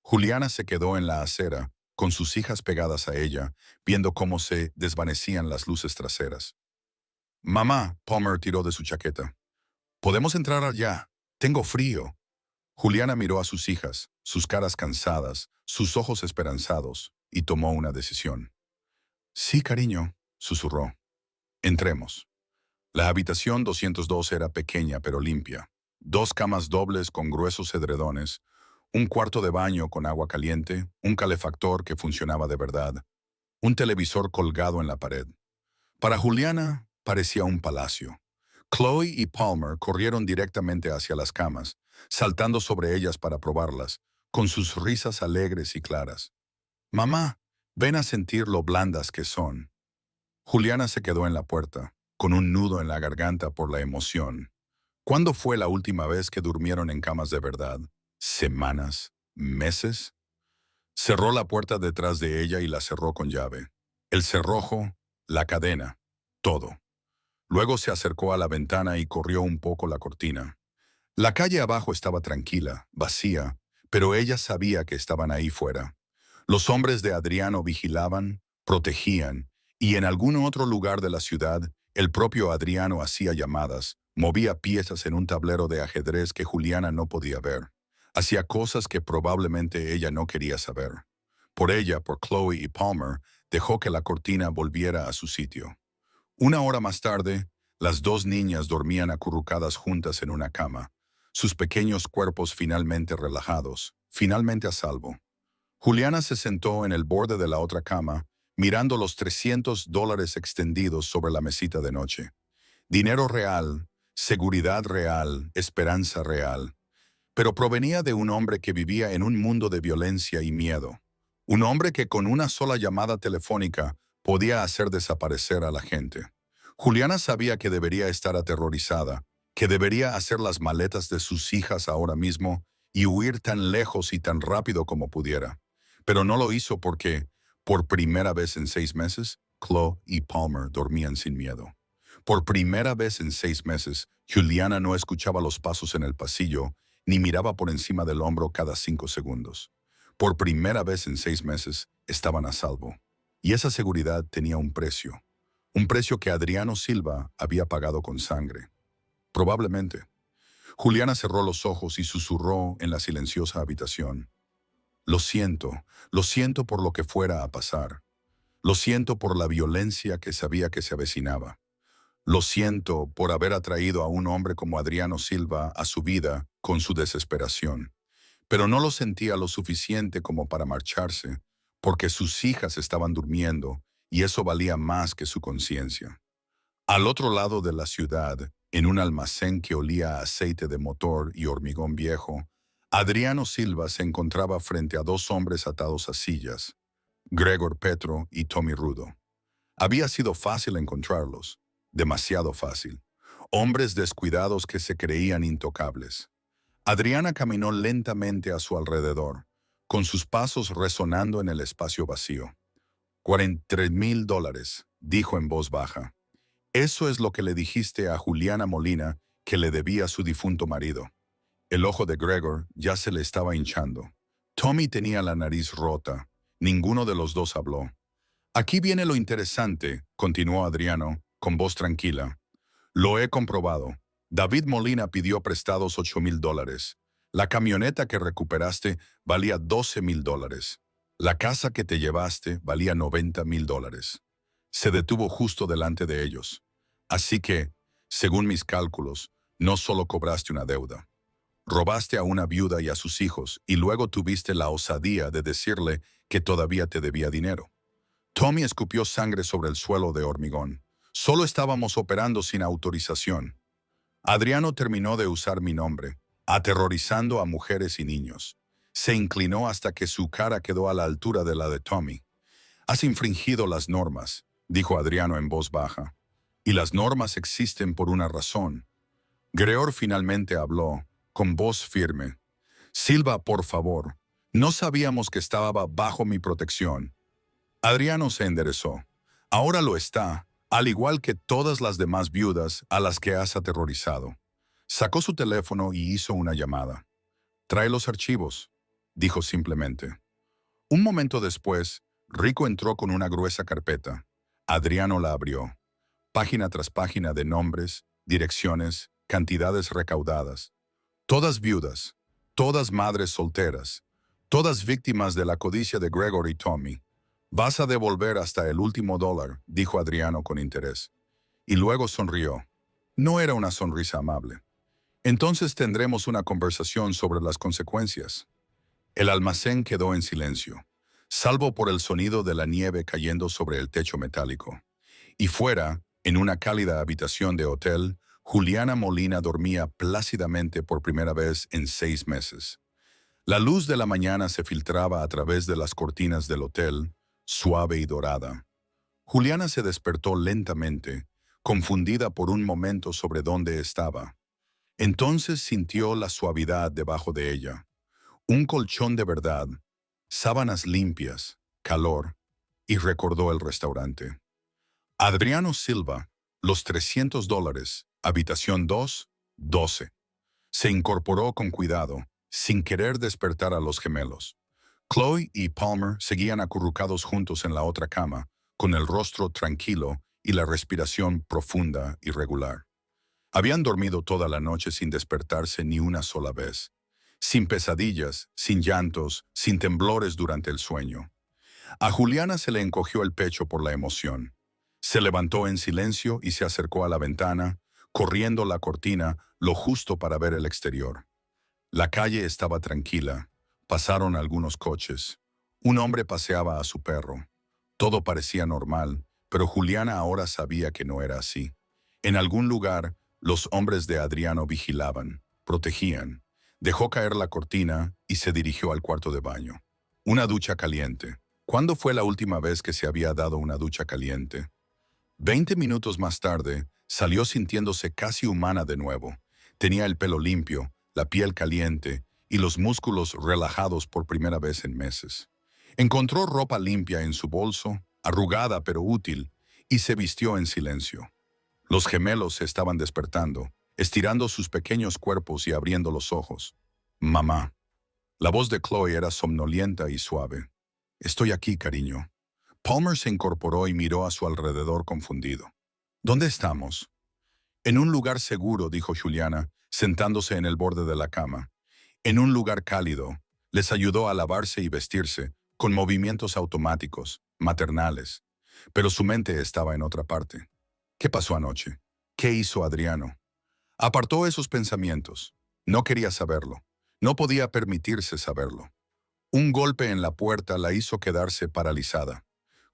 Juliana se quedó en la acera, con sus hijas pegadas a ella, viendo cómo se desvanecían las luces traseras. «Mamá», Palmer tiró de su chaqueta. «¿Podemos entrar allá? Tengo frío». Juliana miró a sus hijas, sus caras cansadas, sus ojos esperanzados, y tomó una decisión. «Sí, cariño», susurró. «Entremos». La habitación 202 era pequeña pero limpia. 2 camas dobles con gruesos edredones, un cuarto de baño con agua caliente, un calefactor que funcionaba de verdad, un televisor colgado en la pared. Para Juliana parecía un palacio. Chloe y Palmer corrieron directamente hacia las camas, saltando sobre ellas para probarlas, con sus risas alegres y claras. «Mamá, ven a sentir lo blandas que son». Juliana se quedó en la puerta, con un nudo en la garganta por la emoción. ¿Cuándo fue la última vez que durmieron en camas de verdad? ¿Semanas? ¿Meses? Cerró la puerta detrás de ella y la cerró con llave. El cerrojo, la cadena, todo. Luego se acercó a la ventana y corrió un poco la cortina. La calle abajo estaba tranquila, vacía, pero ella sabía que estaban ahí fuera. Los hombres de Adriano vigilaban, protegían, y en algún otro lugar de la ciudad, el propio Adriano hacía llamadas, movía piezas en un tablero de ajedrez que Juliana no podía ver. Hacía cosas que probablemente ella no quería saber. Por ella, por Chloe y Palmer, dejó que la cortina volviera a su sitio. 1 hora más tarde, las 2 niñas dormían acurrucadas juntas en una cama, sus pequeños cuerpos finalmente relajados, finalmente a salvo. Juliana se sentó en el borde de la otra cama, mirando los $300 extendidos sobre la mesita de noche. Dinero real, seguridad real, esperanza real. Pero provenía de un hombre que vivía en un mundo de violencia y miedo. Un hombre que con una sola llamada telefónica podía hacer desaparecer a la gente. Juliana sabía que debería estar aterrorizada, que debería hacer las maletas de sus hijas ahora mismo y huir tan lejos y tan rápido como pudiera. Pero no lo hizo porque, por primera vez en 6 meses, Chloe y Palmer dormían sin miedo. Por primera vez en 6 meses, Juliana no escuchaba los pasos en el pasillo ni miraba por encima del hombro cada 5 segundos. Por primera vez en 6 meses, estaban a salvo. Y esa seguridad tenía un precio que Adriano Silva había pagado con sangre. Probablemente. Juliana cerró los ojos y susurró en la silenciosa habitación. Lo siento por lo que fuera a pasar. Lo siento por la violencia que sabía que se avecinaba. Lo siento por haber atraído a un hombre como Adriano Silva a su vida con su desesperación. Pero no lo sentía lo suficiente como para marcharse, porque sus hijas estaban durmiendo y eso valía más que su conciencia. Al otro lado de la ciudad, en un almacén que olía a aceite de motor y hormigón viejo, Adriano Silva se encontraba frente a 2 hombres atados a sillas, Gregor Petro y Tommy Rudo. Había sido fácil encontrarlos, demasiado fácil. Hombres descuidados que se creían intocables. Adriana caminó lentamente a su alrededor, con sus pasos resonando en el espacio vacío. $43,000, dijo en voz baja. Eso es lo que le dijiste a Juliana Molina que le debía a su difunto marido. El ojo de Gregor ya se le estaba hinchando. Tommy tenía la nariz rota. Ninguno de los dos habló. Aquí viene lo interesante, continuó Adriano, con voz tranquila. Lo he comprobado. David Molina pidió prestados $8,000. La camioneta que recuperaste valía $12,000. La casa que te llevaste valía $90,000. Se detuvo justo delante de ellos. Así que, según mis cálculos, no solo cobraste una deuda. Robaste a una viuda y a sus hijos y luego tuviste la osadía de decirle que todavía te debía dinero. Tommy escupió sangre sobre el suelo de hormigón. Solo estábamos operando sin autorización. Adriano terminó de usar mi nombre, aterrorizando a mujeres y niños. Se inclinó hasta que su cara quedó a la altura de la de Tommy. Has infringido las normas, dijo Adriano en voz baja. Y las normas existen por una razón. Gregor finalmente habló, con voz firme. Silva, por favor. No sabíamos que estaba bajo mi protección. Adriano se enderezó. Ahora lo está, al igual que todas las demás viudas a las que has aterrorizado. Sacó su teléfono y hizo una llamada. Trae los archivos, dijo simplemente. Un momento después, Rico entró con una gruesa carpeta. Adriano la abrió. Página tras página de nombres, direcciones, cantidades recaudadas. Todas viudas, todas madres solteras, todas víctimas de la codicia de Gregor y Tommy. Vas a devolver hasta el último dólar, dijo Adriano con interés. Y luego sonrió. No era una sonrisa amable. Entonces tendremos una conversación sobre las consecuencias. El almacén quedó en silencio, salvo por el sonido de la nieve cayendo sobre el techo metálico. Y fuera, en una cálida habitación de hotel, Juliana Molina dormía plácidamente por primera vez en 6 meses. La luz de la mañana se filtraba a través de las cortinas del hotel, suave y dorada. Juliana se despertó lentamente, confundida por un momento sobre dónde estaba. Entonces sintió la suavidad debajo de ella, un colchón de verdad, sábanas limpias, calor, y recordó el restaurante. Adriano Silva, los $300, habitación 2, 12. Se incorporó con cuidado, sin querer despertar a los gemelos. Chloe y Palmer seguían acurrucados juntos en la otra cama, con el rostro tranquilo y la respiración profunda y regular. Habían dormido toda la noche sin despertarse ni una sola vez, sin pesadillas, sin llantos, sin temblores durante el sueño. A Juliana se le encogió el pecho por la emoción. Se levantó en silencio y se acercó a la ventana, corriendo la cortina lo justo para ver el exterior. La calle estaba tranquila. Pasaron algunos coches. Un hombre paseaba a su perro. Todo parecía normal, pero Juliana ahora sabía que no era así. En algún lugar, los hombres de Adriano vigilaban, protegían. Dejó caer la cortina y se dirigió al cuarto de baño. Una ducha caliente. ¿Cuándo fue la última vez que se había dado una ducha caliente? 20 minutos más tarde, salió sintiéndose casi humana de nuevo. Tenía el pelo limpio, la piel caliente y los músculos relajados por primera vez en meses. Encontró ropa limpia en su bolso, arrugada pero útil, y se vistió en silencio. Los gemelos se estaban despertando, estirando sus pequeños cuerpos y abriendo los ojos. Mamá. La voz de Chloe era somnolienta y suave. Estoy aquí, cariño. Palmer se incorporó y miró a su alrededor confundido. ¿Dónde estamos? En un lugar seguro, dijo Juliana, sentándose en el borde de la cama. En un lugar cálido. Les ayudó a lavarse y vestirse, con movimientos automáticos, maternales. Pero su mente estaba en otra parte. ¿Qué pasó anoche? ¿Qué hizo Adriano? Apartó esos pensamientos. No quería saberlo. No podía permitirse saberlo. Un golpe en la puerta la hizo quedarse paralizada.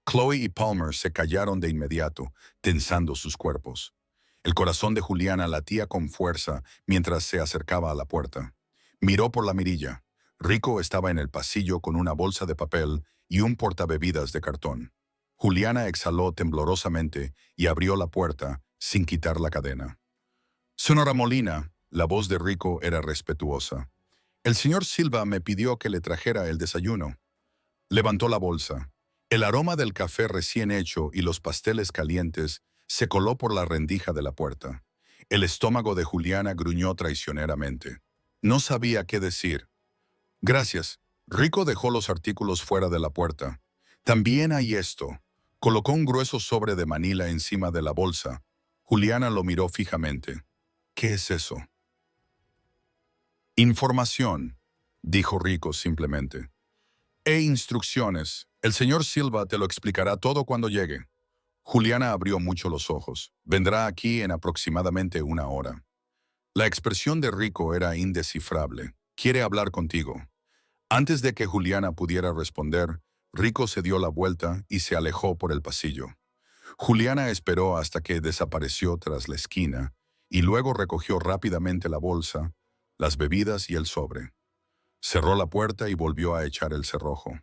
Chloe y Palmer se callaron de inmediato, tensando sus cuerpos. El corazón de Juliana latía con fuerza mientras se acercaba a la puerta. Miró por la mirilla. Rico estaba en el pasillo con una bolsa de papel y un portabebidas de cartón. Juliana exhaló temblorosamente y abrió la puerta sin quitar la cadena. Señora Molina, la voz de Rico era respetuosa. El señor Silva me pidió que le trajera el desayuno. Levantó la bolsa. El aroma del café recién hecho y los pasteles calientes se coló por la rendija de la puerta. El estómago de Juliana gruñó traicioneramente. No sabía qué decir. Gracias. Rico dejó los artículos fuera de la puerta. También hay esto. Colocó un grueso sobre de Manila encima de la bolsa. Juliana lo miró fijamente. ¿Qué es eso? Información, dijo Rico simplemente. Instrucciones. El señor Silva te lo explicará todo cuando llegue. Juliana abrió mucho los ojos. Vendrá aquí en aproximadamente 1 hora. La expresión de Rico era indescifrable. Quiere hablar contigo. Antes de que Juliana pudiera responder, Rico se dio la vuelta y se alejó por el pasillo. Juliana esperó hasta que desapareció tras la esquina y luego recogió rápidamente la bolsa, las bebidas y el sobre. Cerró la puerta y volvió a echar el cerrojo.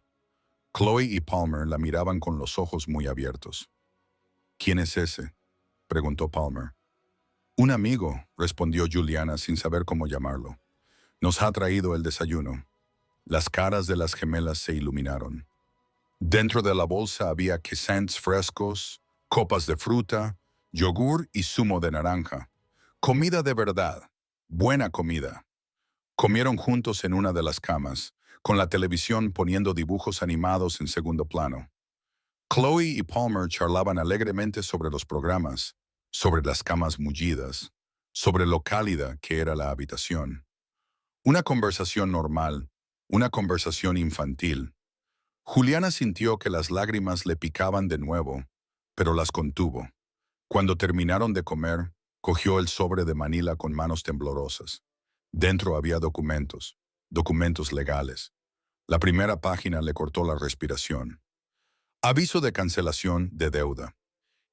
Chloe y Palmer la miraban con los ojos muy abiertos. ¿Quién es ese?, preguntó Palmer. Un amigo, respondió Juliana sin saber cómo llamarlo. Nos ha traído el desayuno. Las caras de las gemelas se iluminaron. Dentro de la bolsa había croissants frescos, copas de fruta, yogur y zumo de naranja. Comida de verdad. Buena comida. Comieron juntos en una de las camas, con la televisión poniendo dibujos animados en segundo plano. Chloe y Palmer charlaban alegremente sobre los programas, sobre las camas mullidas, sobre lo cálida que era la habitación. Una conversación normal, una conversación infantil. Juliana sintió que las lágrimas le picaban de nuevo, pero las contuvo. Cuando terminaron de comer, Cogió el sobre de Manila con manos temblorosas. Dentro había documentos, documentos legales. La primera página le cortó la respiración. Aviso de cancelación de deuda.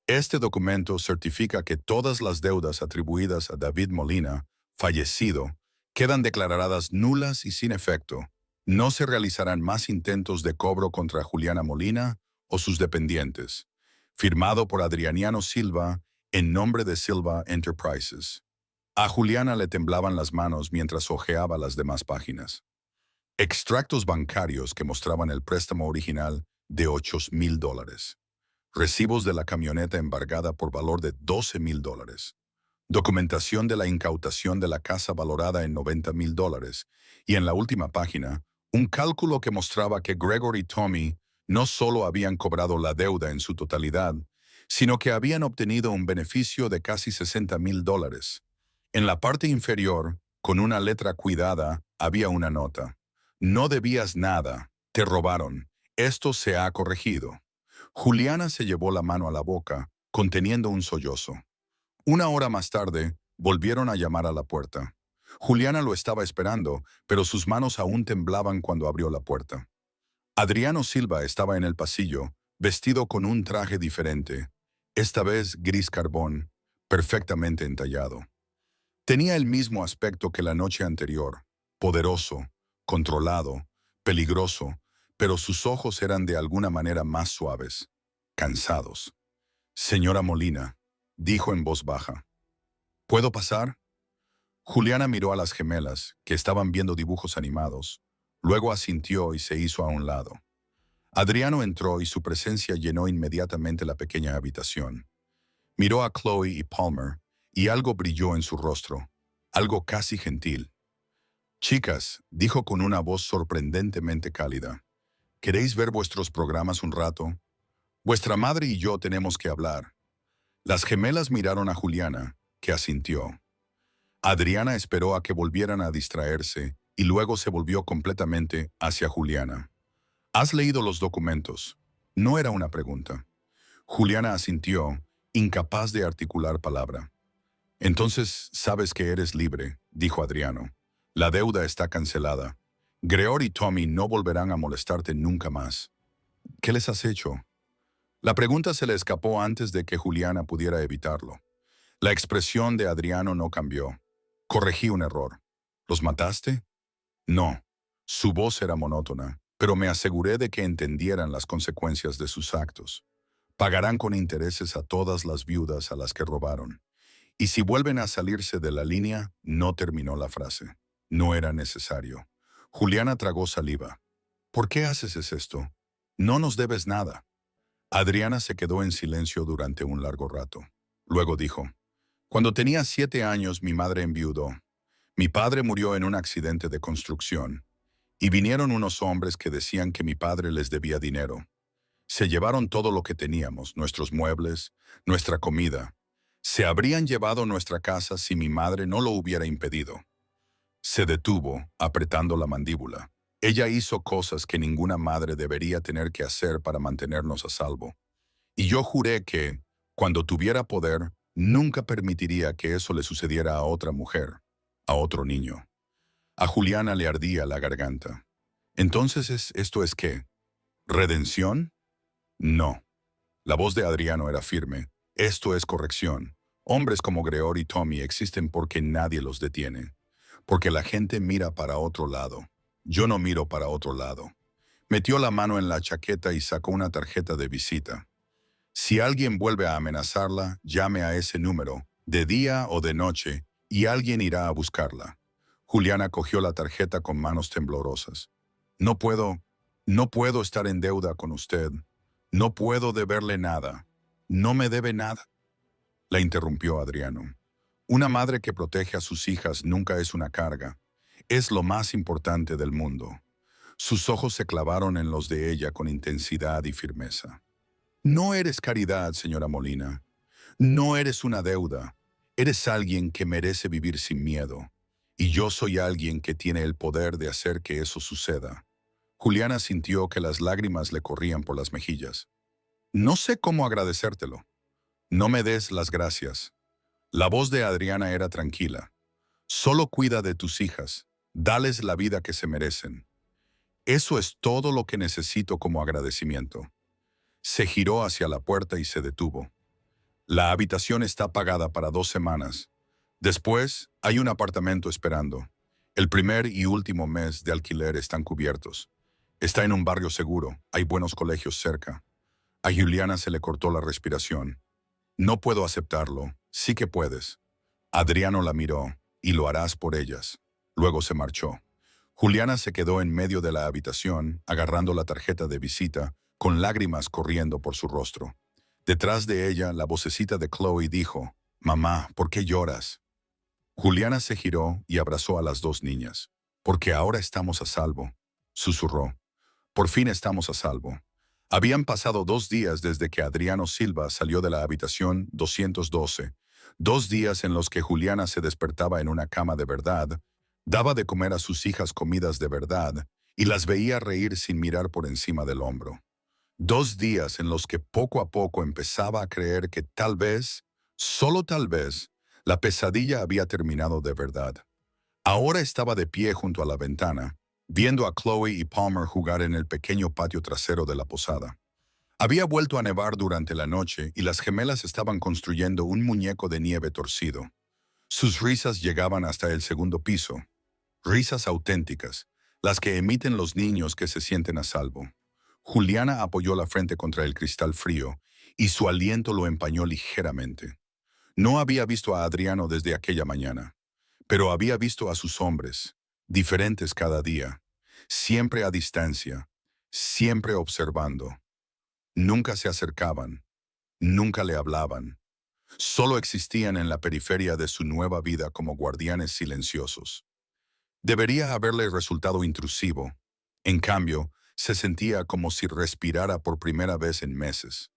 Este documento certifica que todas las deudas atribuidas a David Molina, fallecido, quedan declaradas nulas y sin efecto. No se realizarán más intentos de cobro contra Juliana Molina o sus dependientes. Firmado por Adriano Silva, en nombre de Silva Enterprises. A Juliana le temblaban las manos mientras hojeaba las demás páginas. Extractos bancarios que mostraban el préstamo original de $8,000. Recibos de la camioneta embargada por valor de $12,000. Documentación de la incautación de la casa valorada en $90,000. Y en la última página, un cálculo que mostraba que Gregor y Tommy no solo habían cobrado la deuda en su totalidad, sino que habían obtenido un beneficio de casi $60,000. En la parte inferior, con una letra cuidada, había una nota. No debías nada, te robaron. Esto se ha corregido. Juliana se llevó la mano a la boca, conteniendo un sollozo. Una hora más tarde, volvieron a llamar a la puerta. Juliana lo estaba esperando, pero sus manos aún temblaban cuando abrió la puerta. Adriano Silva estaba en el pasillo, vestido con un traje diferente, esta vez gris carbón, perfectamente entallado. Tenía el mismo aspecto que la noche anterior, poderoso, controlado, peligroso, pero sus ojos eran de alguna manera más suaves, cansados. «Señora Molina», dijo en voz baja. «¿Puedo pasar?» Juliana miró a las gemelas, que estaban viendo dibujos animados. Luego asintió y se hizo a un lado. Adriano entró y su presencia llenó inmediatamente la pequeña habitación. Miró a Chloe y Palmer, y algo brilló en su rostro, algo casi gentil. «Chicas», dijo con una voz sorprendentemente cálida, «¿queréis ver vuestros programas un rato? Vuestra madre y yo tenemos que hablar». Las gemelas miraron a Juliana, que asintió. Adriana esperó a que volvieran a distraerse y luego se volvió completamente hacia Juliana. «¿Has leído los documentos?» No era una pregunta. Juliana asintió, incapaz de articular palabra. «Entonces sabes que eres libre», dijo Adriano. «La deuda está cancelada. Gregor y Tommy no volverán a molestarte nunca más». «¿Qué les has hecho?» La pregunta se le escapó antes de que Juliana pudiera evitarlo. La expresión de Adriano no cambió. «Corregí un error». «¿Los mataste?» «No». Su voz era monótona, pero me aseguré de que entendieran las consecuencias de sus actos. Pagarán con intereses a todas las viudas a las que robaron. Y si vuelven a salirse de la línea, no terminó la frase. No era necesario. Juliana tragó saliva. «¿Por qué haces esto? No nos debes nada». Adriana se quedó en silencio durante un largo rato. Luego dijo, «Cuando tenía 7 años mi madre enviudó. Mi padre murió en un accidente de construcción. Y vinieron unos hombres que decían que mi padre les debía dinero. Se llevaron todo lo que teníamos, nuestros muebles, nuestra comida. Se habrían llevado nuestra casa si mi madre no lo hubiera impedido». Se detuvo, apretando la mandíbula. Ella hizo cosas que ninguna madre debería tener que hacer para mantenernos a salvo. Y yo juré que, cuando tuviera poder, nunca permitiría que eso le sucediera a otra mujer, a otro niño. A Juliana le ardía la garganta. «Entonces, ¿esto es qué? ¿Redención?» «No». La voz de Adriano era firme. «Esto es corrección. Hombres como Gregor y Tommy existen porque nadie los detiene. Porque la gente mira para otro lado. Yo no miro para otro lado». Metió la mano en la chaqueta y sacó una tarjeta de visita. «Si alguien vuelve a amenazarla, llame a ese número, de día o de noche, y alguien irá a buscarla». Juliana cogió la tarjeta con manos temblorosas. «No puedo estar en deuda con usted. No puedo deberle nada. No me debe nada». La interrumpió Adriano. «Una madre que protege a sus hijas nunca es una carga. Es lo más importante del mundo». Sus ojos se clavaron en los de ella con intensidad y firmeza. «No eres caridad, señora Molina. No eres una deuda. Eres alguien que merece vivir sin miedo. Y yo soy alguien que tiene el poder de hacer que eso suceda». Juliana sintió que las lágrimas le corrían por las mejillas. «No sé cómo agradecértelo». «No me des las gracias». La voz de Adriana era tranquila. Solo cuida de tus hijas. Dales la vida que se merecen. Eso es todo lo que necesito como agradecimiento. Se giró hacia la puerta y se detuvo. La habitación está pagada para 2 semanas. Después, hay un apartamento esperando. El primer y último mes de alquiler están cubiertos. Está en un barrio seguro. Hay buenos colegios cerca. A Juliana se le cortó la respiración. No puedo aceptarlo. Sí que puedes. Adriano la miró. Y lo harás por ellas. Luego se marchó. Juliana se quedó en medio de la habitación, agarrando la tarjeta de visita, con lágrimas corriendo por su rostro. Detrás de ella, la vocecita de Chloe dijo, «Mamá, ¿por qué lloras?» Juliana se giró y abrazó a las dos niñas. «Porque ahora estamos a salvo», susurró. «Por fin estamos a salvo». Habían pasado 2 días desde que Adriano Silva salió de la habitación 212, 2 días en los que Juliana se despertaba en una cama de verdad, daba de comer a sus hijas comidas de verdad y las veía reír sin mirar por encima del hombro. 2 días en los que poco a poco empezaba a creer que tal vez, solo tal vez, la pesadilla había terminado de verdad. Ahora estaba de pie junto a la ventana, viendo a Chloe y Palmer jugar en el pequeño patio trasero de la posada. Había vuelto a nevar durante la noche y las gemelas estaban construyendo un muñeco de nieve torcido. Sus risas llegaban hasta el segundo piso. Risas auténticas, las que emiten los niños que se sienten a salvo. Juliana apoyó la frente contra el cristal frío y su aliento lo empañó ligeramente. No había visto a Adriano desde aquella mañana, pero había visto a sus hombres, diferentes cada día, siempre a distancia, siempre observando. Nunca se acercaban, nunca le hablaban. Solo existían en la periferia de su nueva vida como guardianes silenciosos. Debería haberle resultado intrusivo. En cambio, se sentía como si respirara por primera vez en meses.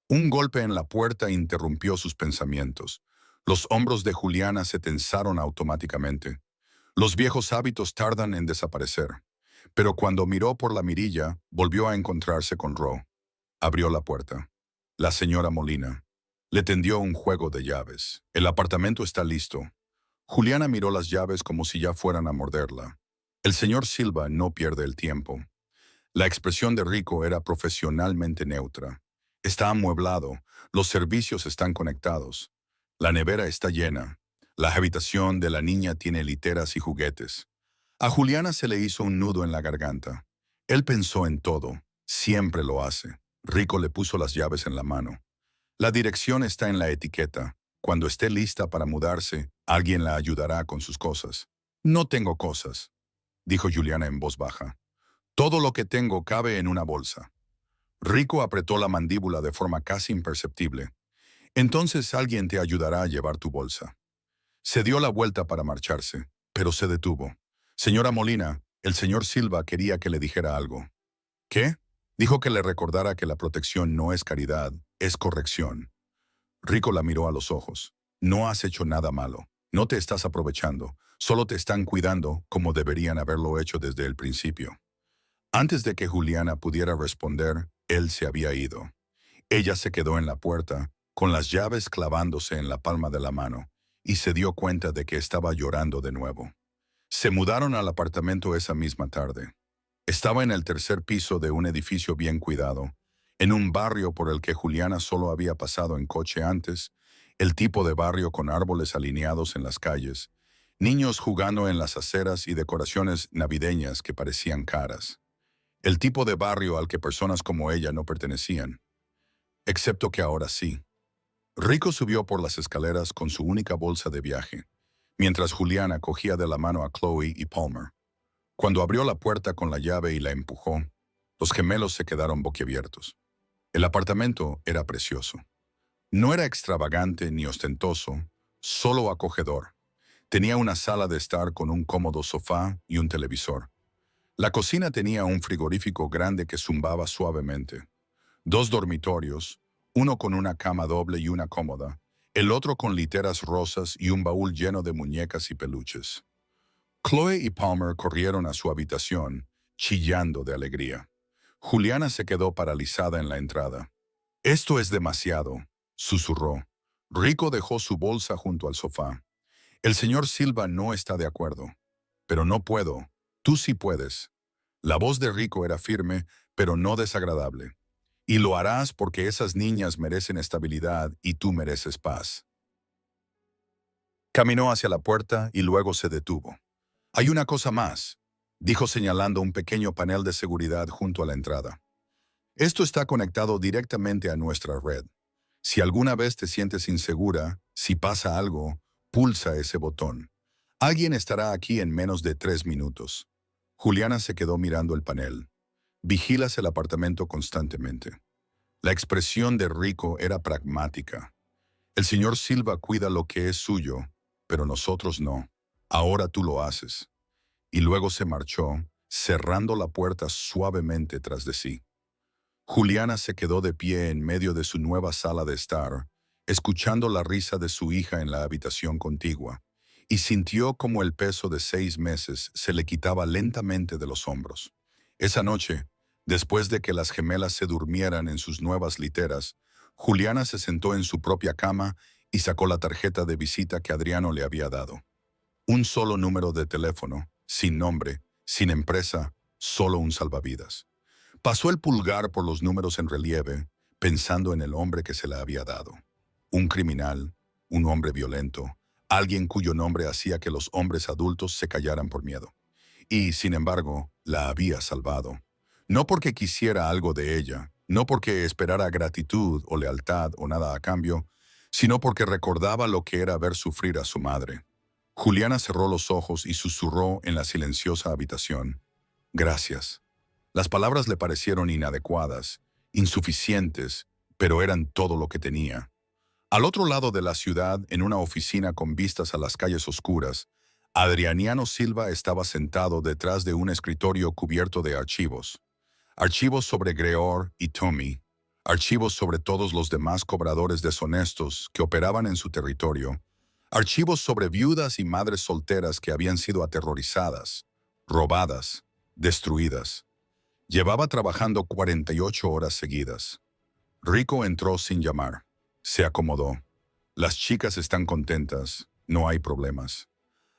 Un golpe en la puerta interrumpió sus pensamientos. Los hombros de Juliana se tensaron automáticamente. Los viejos hábitos tardan en desaparecer. Pero cuando miró por la mirilla, volvió a encontrarse con Ro. Abrió la puerta. La señora Molina. Le tendió un juego de llaves. El apartamento está listo. Juliana miró las llaves como si ya fueran a morderla. El señor Silva no pierde el tiempo. La expresión de Rico era profesionalmente neutra. Está amueblado, los servicios están conectados. La nevera está llena. La habitación de la niña tiene literas y juguetes. A Juliana se le hizo un nudo en la garganta. Él pensó en todo. Siempre lo hace. Rico le puso las llaves en la mano. La dirección está en la etiqueta. Cuando esté lista para mudarse, alguien la ayudará con sus cosas. No tengo cosas, dijo Juliana en voz baja. Todo lo que tengo cabe en una bolsa. Rico apretó la mandíbula de forma casi imperceptible. Entonces alguien te ayudará a llevar tu bolsa. Se dio la vuelta para marcharse, pero se detuvo. Señora Molina, el señor Silva quería que le dijera algo. ¿Qué? Dijo que le recordara que la protección no es caridad, es corrección. Rico la miró a los ojos. No has hecho nada malo. No te estás aprovechando. Solo te están cuidando como deberían haberlo hecho desde el principio. Antes de que Juliana pudiera responder, él se había ido. Ella se quedó en la puerta, con las llaves clavándose en la palma de la mano, y se dio cuenta de que estaba llorando de nuevo. Se mudaron al apartamento esa misma tarde. Estaba en el tercer piso de un edificio bien cuidado, en un barrio por el que Juliana solo había pasado en coche antes, el tipo de barrio con árboles alineados en las calles, niños jugando en las aceras y decoraciones navideñas que parecían caras. El tipo de barrio al que personas como ella no pertenecían. Excepto que ahora sí. Rico subió por las escaleras con su única bolsa de viaje, mientras Juliana cogía de la mano a Chloe y Palmer. Cuando abrió la puerta con la llave y la empujó, los gemelos se quedaron boquiabiertos. El apartamento era precioso. No era extravagante ni ostentoso, solo acogedor. Tenía una sala de estar con un cómodo sofá y un televisor. La cocina tenía un frigorífico grande que zumbaba suavemente. 2 dormitorios, uno con una cama doble y una cómoda, el otro con literas rosas y un baúl lleno de muñecas y peluches. Chloe y Palmer corrieron a su habitación, chillando de alegría. Juliana se quedó paralizada en la entrada. «Esto es demasiado», susurró. Rico dejó su bolsa junto al sofá. El señor Silva no está de acuerdo. Pero no puedo. Tú sí puedes. La voz de Rico era firme, pero no desagradable. Y lo harás porque esas niñas merecen estabilidad y tú mereces paz. Caminó hacia la puerta y luego se detuvo. Hay una cosa más, dijo señalando un pequeño panel de seguridad junto a la entrada. Esto está conectado directamente a nuestra red. Si alguna vez te sientes insegura, si pasa algo, pulsa ese botón. Alguien estará aquí en menos de 3 minutos. Juliana se quedó mirando el panel. Vigilas el apartamento constantemente. La expresión de Rico era pragmática. El señor Silva cuida lo que es suyo, pero nosotros no. Ahora tú lo haces. Y luego se marchó, cerrando la puerta suavemente tras de sí. Juliana se quedó de pie en medio de su nueva sala de estar, escuchando la risa de su hija en la habitación contigua, y sintió como el peso de 6 meses se le quitaba lentamente de los hombros. Esa noche, después de que las gemelas se durmieran en sus nuevas literas, Juliana se sentó en su propia cama y sacó la tarjeta de visita que Adriano le había dado. Un solo número de teléfono, sin nombre, sin empresa, solo un salvavidas. Pasó el pulgar por los números en relieve, pensando en el hombre que se la había dado. Un criminal, un hombre violento, alguien cuyo nombre hacía que los hombres adultos se callaran por miedo. Y, sin embargo, la había salvado. No porque quisiera algo de ella, no porque esperara gratitud o lealtad o nada a cambio, sino porque recordaba lo que era ver sufrir a su madre. Juliana cerró los ojos y susurró en la silenciosa habitación. Gracias. Las palabras le parecieron inadecuadas, insuficientes, pero eran todo lo que tenía. Al otro lado de la ciudad, en una oficina con vistas a las calles oscuras, Adriano Silva estaba sentado detrás de un escritorio cubierto de archivos. Archivos sobre Greor y Tommy, archivos sobre todos los demás cobradores deshonestos que operaban en su territorio, archivos sobre viudas y madres solteras que habían sido aterrorizadas, robadas, destruidas. Llevaba trabajando 48 horas seguidas. Rico entró sin llamar. Se acomodó. Las chicas están contentas, no hay problemas.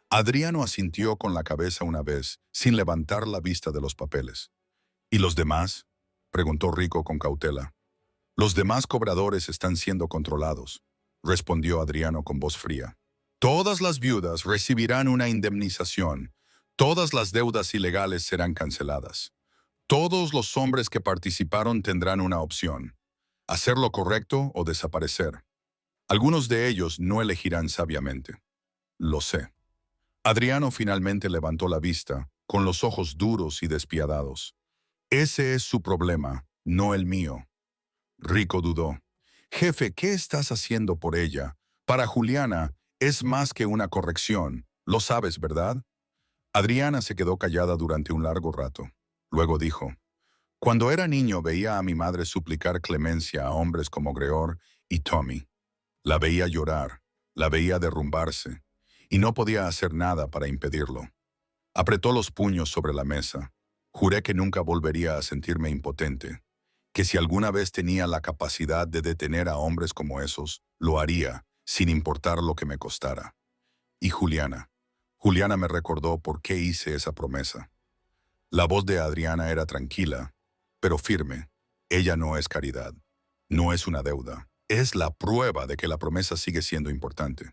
Adriano asintió con la cabeza una vez, sin levantar la vista de los papeles. ¿Y los demás?, preguntó Rico con cautela. Los demás cobradores están siendo controlados, respondió Adriano con voz fría. Todas las viudas recibirán una indemnización. Todas las deudas ilegales serán canceladas. Todos los hombres que participaron tendrán una opción: hacer lo correcto o desaparecer. Algunos de ellos no elegirán sabiamente. Lo sé. Adriano finalmente levantó la vista, con los ojos duros y despiadados. Ese es su problema, no el mío. Rico dudó. Jefe, ¿qué estás haciendo por ella? Para Juliana, es más que una corrección. Lo sabes, ¿verdad? Adriana se quedó callada durante un largo rato. Luego dijo: cuando era niño veía a mi madre suplicar clemencia a hombres como Greor y Tommy. La veía llorar, la veía derrumbarse, y no podía hacer nada para impedirlo. Apretó los puños sobre la mesa. Juré que nunca volvería a sentirme impotente, que si alguna vez tenía la capacidad de detener a hombres como esos, lo haría, sin importar lo que me costara. Y Juliana me recordó por qué hice esa promesa. La voz de Adriana era tranquila, pero firme. Ella no es caridad, no es una deuda. Es la prueba de que la promesa sigue siendo importante.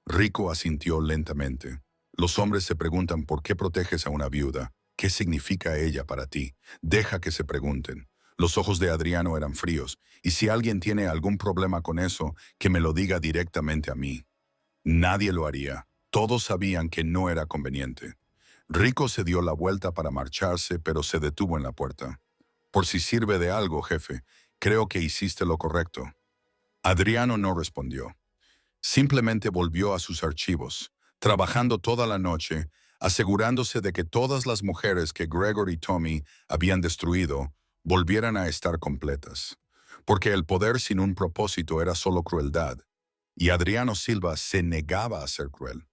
Rico asintió lentamente. Los hombres se preguntan por qué proteges a una viuda. ¿Qué significa ella para ti? Deja que se pregunten. Los ojos de Adriano eran fríos, y si alguien tiene algún problema con eso, que me lo diga directamente a mí. Nadie lo haría. Todos sabían que no era conveniente. Rico se dio la vuelta para marcharse, pero se detuvo en la puerta. Por si sirve de algo, jefe, creo que hiciste lo correcto. Adriano no respondió. Simplemente volvió a sus archivos, trabajando toda la noche, asegurándose de que todas las mujeres que Gregor y Tommy habían destruido volvieran a estar completas. Porque el poder sin un propósito era solo crueldad, y Adriano Silva se negaba a ser cruel.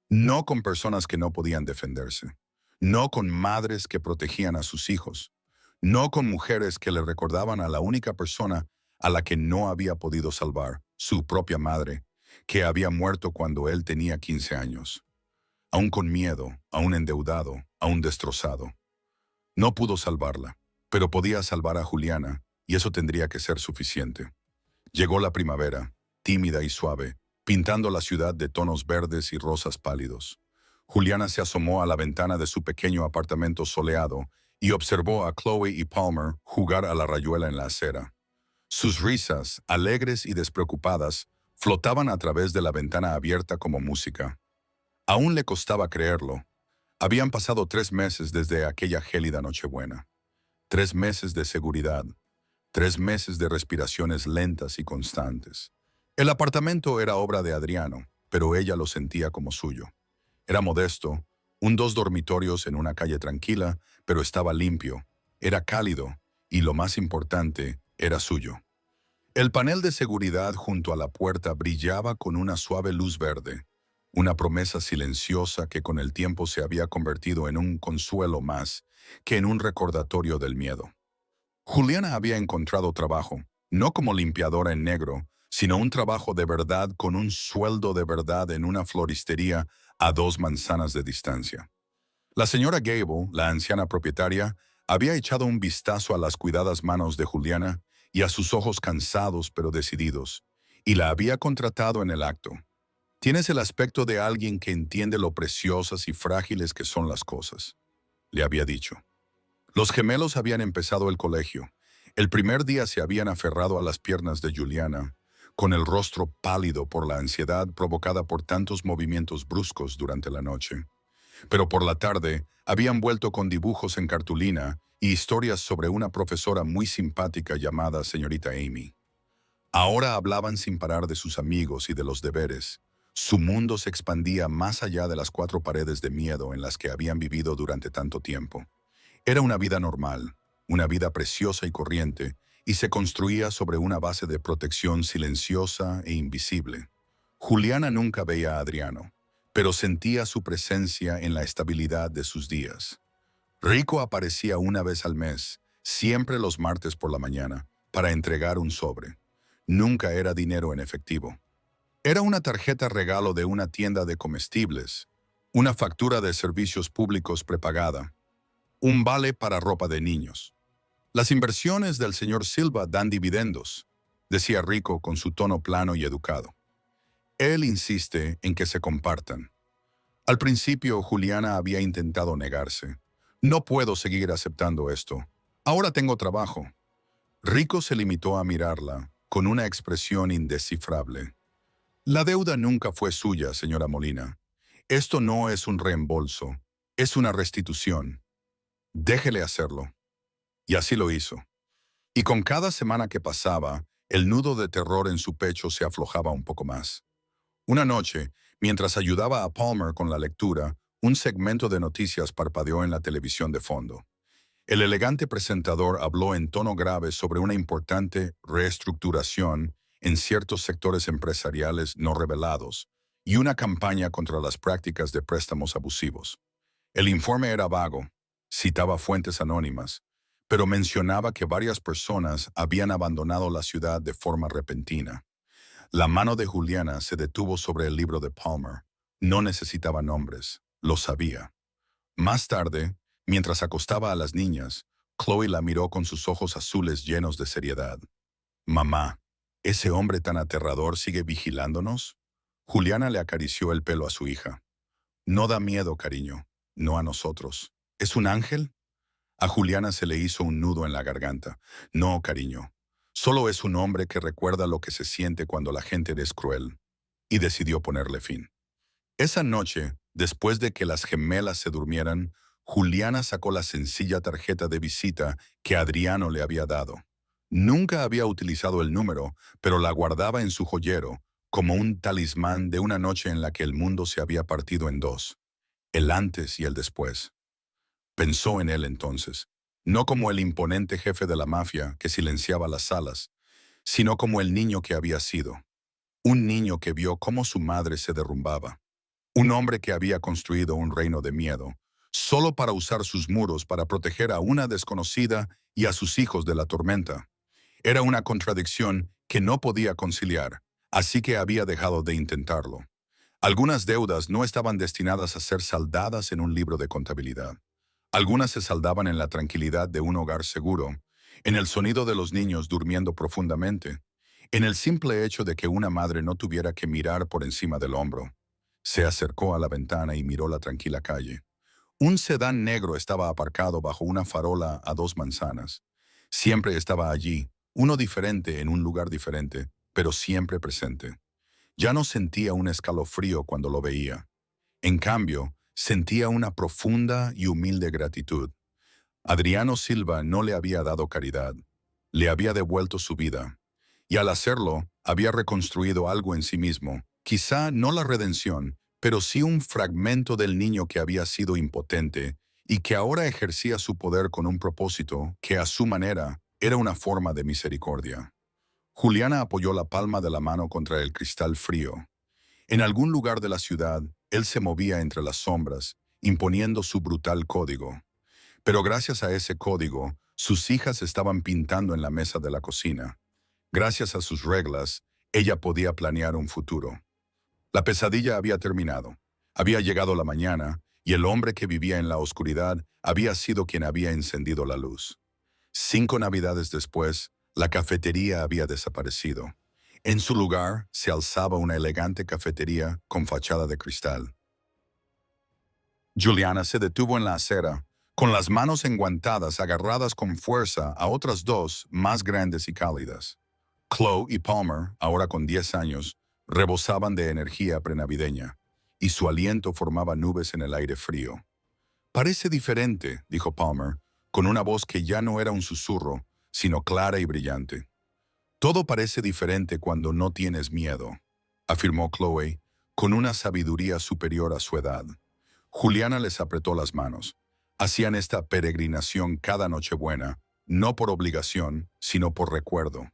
No con personas que no podían defenderse, no con madres que protegían a sus hijos, no con mujeres que le recordaban a la única persona a la que no había podido salvar, su propia madre, que había muerto cuando él tenía 15 años. Aún con miedo, aún endeudado, aún destrozado. No pudo salvarla, pero podía salvar a Juliana, y eso tendría que ser suficiente. Llegó la primavera, tímida y suave, pintando la ciudad de tonos verdes y rosas pálidos. Juliana se asomó a la ventana de su pequeño apartamento soleado y observó a Chloe y Palmer jugar a la rayuela en la acera. Sus risas, alegres y despreocupadas, flotaban a través de la ventana abierta como música. Aún le costaba creerlo. Habían pasado 3 meses desde aquella gélida Nochebuena. 3 meses de seguridad. 3 meses de respiraciones lentas y constantes. El apartamento era obra de Adriano, pero ella lo sentía como suyo. Era modesto, 2 dormitorios en una calle tranquila, pero estaba limpio, era cálido y, lo más importante, era suyo. El panel de seguridad junto a la puerta brillaba con una suave luz verde, una promesa silenciosa que con el tiempo se había convertido en un consuelo más que en un recordatorio del miedo. Juliana había encontrado trabajo, no como limpiadora en negro, sino un trabajo de verdad con un sueldo de verdad en una floristería a 2 manzanas de distancia. La señora Gable, la anciana propietaria, había echado un vistazo a las cuidadas manos de Juliana y a sus ojos cansados pero decididos, y la había contratado en el acto. «Tienes el aspecto de alguien que entiende lo preciosas y frágiles que son las cosas», le había dicho. Los gemelos habían empezado el colegio. El primer día se habían aferrado a las piernas de Juliana, con el rostro pálido por la ansiedad provocada por tantos movimientos bruscos durante la noche. Pero por la tarde habían vuelto con dibujos en cartulina y historias sobre una profesora muy simpática llamada señorita Amy. Ahora hablaban sin parar de sus amigos y de los deberes. Su mundo se expandía más allá de las 4 paredes de miedo en las que habían vivido durante tanto tiempo. Era una vida normal, una vida preciosa y corriente, y se construía sobre una base de protección silenciosa e invisible. Juliana nunca veía a Adriano, pero sentía su presencia en la estabilidad de sus días. Rico aparecía una vez al mes, siempre los martes por la mañana, para entregar un sobre. Nunca era dinero en efectivo. Era una tarjeta regalo de una tienda de comestibles, una factura de servicios públicos prepagada, un vale para ropa de niños. «Las inversiones del señor Silva dan dividendos», decía Rico con su tono plano y educado. Él insiste en que se compartan. Al principio, Juliana había intentado negarse. «No puedo seguir aceptando esto. Ahora tengo trabajo». Rico se limitó a mirarla, con una expresión indescifrable. «La deuda nunca fue suya, señora Molina. Esto no es un reembolso, es una restitución. Déjele hacerlo». Y así lo hizo. Y con cada semana que pasaba, el nudo de terror en su pecho se aflojaba un poco más. Una noche, mientras ayudaba a Palmer con la lectura, un segmento de noticias parpadeó en la televisión de fondo. El elegante presentador habló en tono grave sobre una importante reestructuración en ciertos sectores empresariales no revelados y una campaña contra las prácticas de préstamos abusivos. El informe era vago, citaba fuentes anónimas, pero mencionaba que varias personas habían abandonado la ciudad de forma repentina. La mano de Juliana se detuvo sobre el libro de Palmer. No necesitaba nombres, lo sabía. Más tarde, mientras acostaba a las niñas, Chloe la miró con sus ojos azules llenos de seriedad. «Mamá, ¿ese hombre tan aterrador sigue vigilándonos?» Juliana le acarició el pelo a su hija. «No da miedo, cariño, no a nosotros. ¿Es un ángel?» A Juliana se le hizo un nudo en la garganta. «No, cariño. Solo es un hombre que recuerda lo que se siente cuando la gente es cruel». Y decidió ponerle fin. Esa noche, después de que las gemelas se durmieran, Juliana sacó la sencilla tarjeta de visita que Adriano le había dado. Nunca había utilizado el número, pero la guardaba en su joyero, como un talismán de una noche en la que el mundo se había partido en 2, el antes y el después. Pensó en él entonces, no como el imponente jefe de la mafia que silenciaba las salas, sino como el niño que había sido. Un niño que vio cómo su madre se derrumbaba. Un hombre que había construido un reino de miedo, solo para usar sus muros para proteger a una desconocida y a sus hijos de la tormenta. Era una contradicción que no podía conciliar, así que había dejado de intentarlo. Algunas deudas no estaban destinadas a ser saldadas en un libro de contabilidad. Algunas se saldaban en la tranquilidad de un hogar seguro, en el sonido de los niños durmiendo profundamente, en el simple hecho de que una madre no tuviera que mirar por encima del hombro. Se acercó a la ventana y miró la tranquila calle. Un sedán negro estaba aparcado bajo una farola a 2 manzanas. Siempre estaba allí, uno diferente en un lugar diferente, pero siempre presente. Ya no sentía un escalofrío cuando lo veía. En cambio, sentía una profunda y humilde gratitud. Adriano Silva no le había dado caridad, le había devuelto su vida, y al hacerlo, había reconstruido algo en sí mismo, quizá no la redención, pero sí un fragmento del niño que había sido impotente y que ahora ejercía su poder con un propósito que a su manera era una forma de misericordia. Juliana apoyó la palma de la mano contra el cristal frío. En algún lugar de la ciudad, él se movía entre las sombras, imponiendo su brutal código. Pero gracias a ese código, sus hijas estaban pintando en la mesa de la cocina. Gracias a sus reglas, ella podía planear un futuro. La pesadilla había terminado. Había llegado la mañana, y el hombre que vivía en la oscuridad había sido quien había encendido la luz. 5 navidades después, la cafetería había desaparecido. En su lugar se alzaba una elegante cafetería con fachada de cristal. Juliana se detuvo en la acera, con las manos enguantadas agarradas con fuerza a otras dos más grandes y cálidas. Chloe y Palmer, ahora con 10 años, rebosaban de energía prenavideña, y su aliento formaba nubes en el aire frío. «Parece diferente», dijo Palmer, con una voz que ya no era un susurro, sino clara y brillante. «Todo parece diferente cuando no tienes miedo», afirmó Chloe, con una sabiduría superior a su edad. Juliana les apretó las manos. Hacían esta peregrinación cada Nochebuena, no por obligación, sino por recuerdo.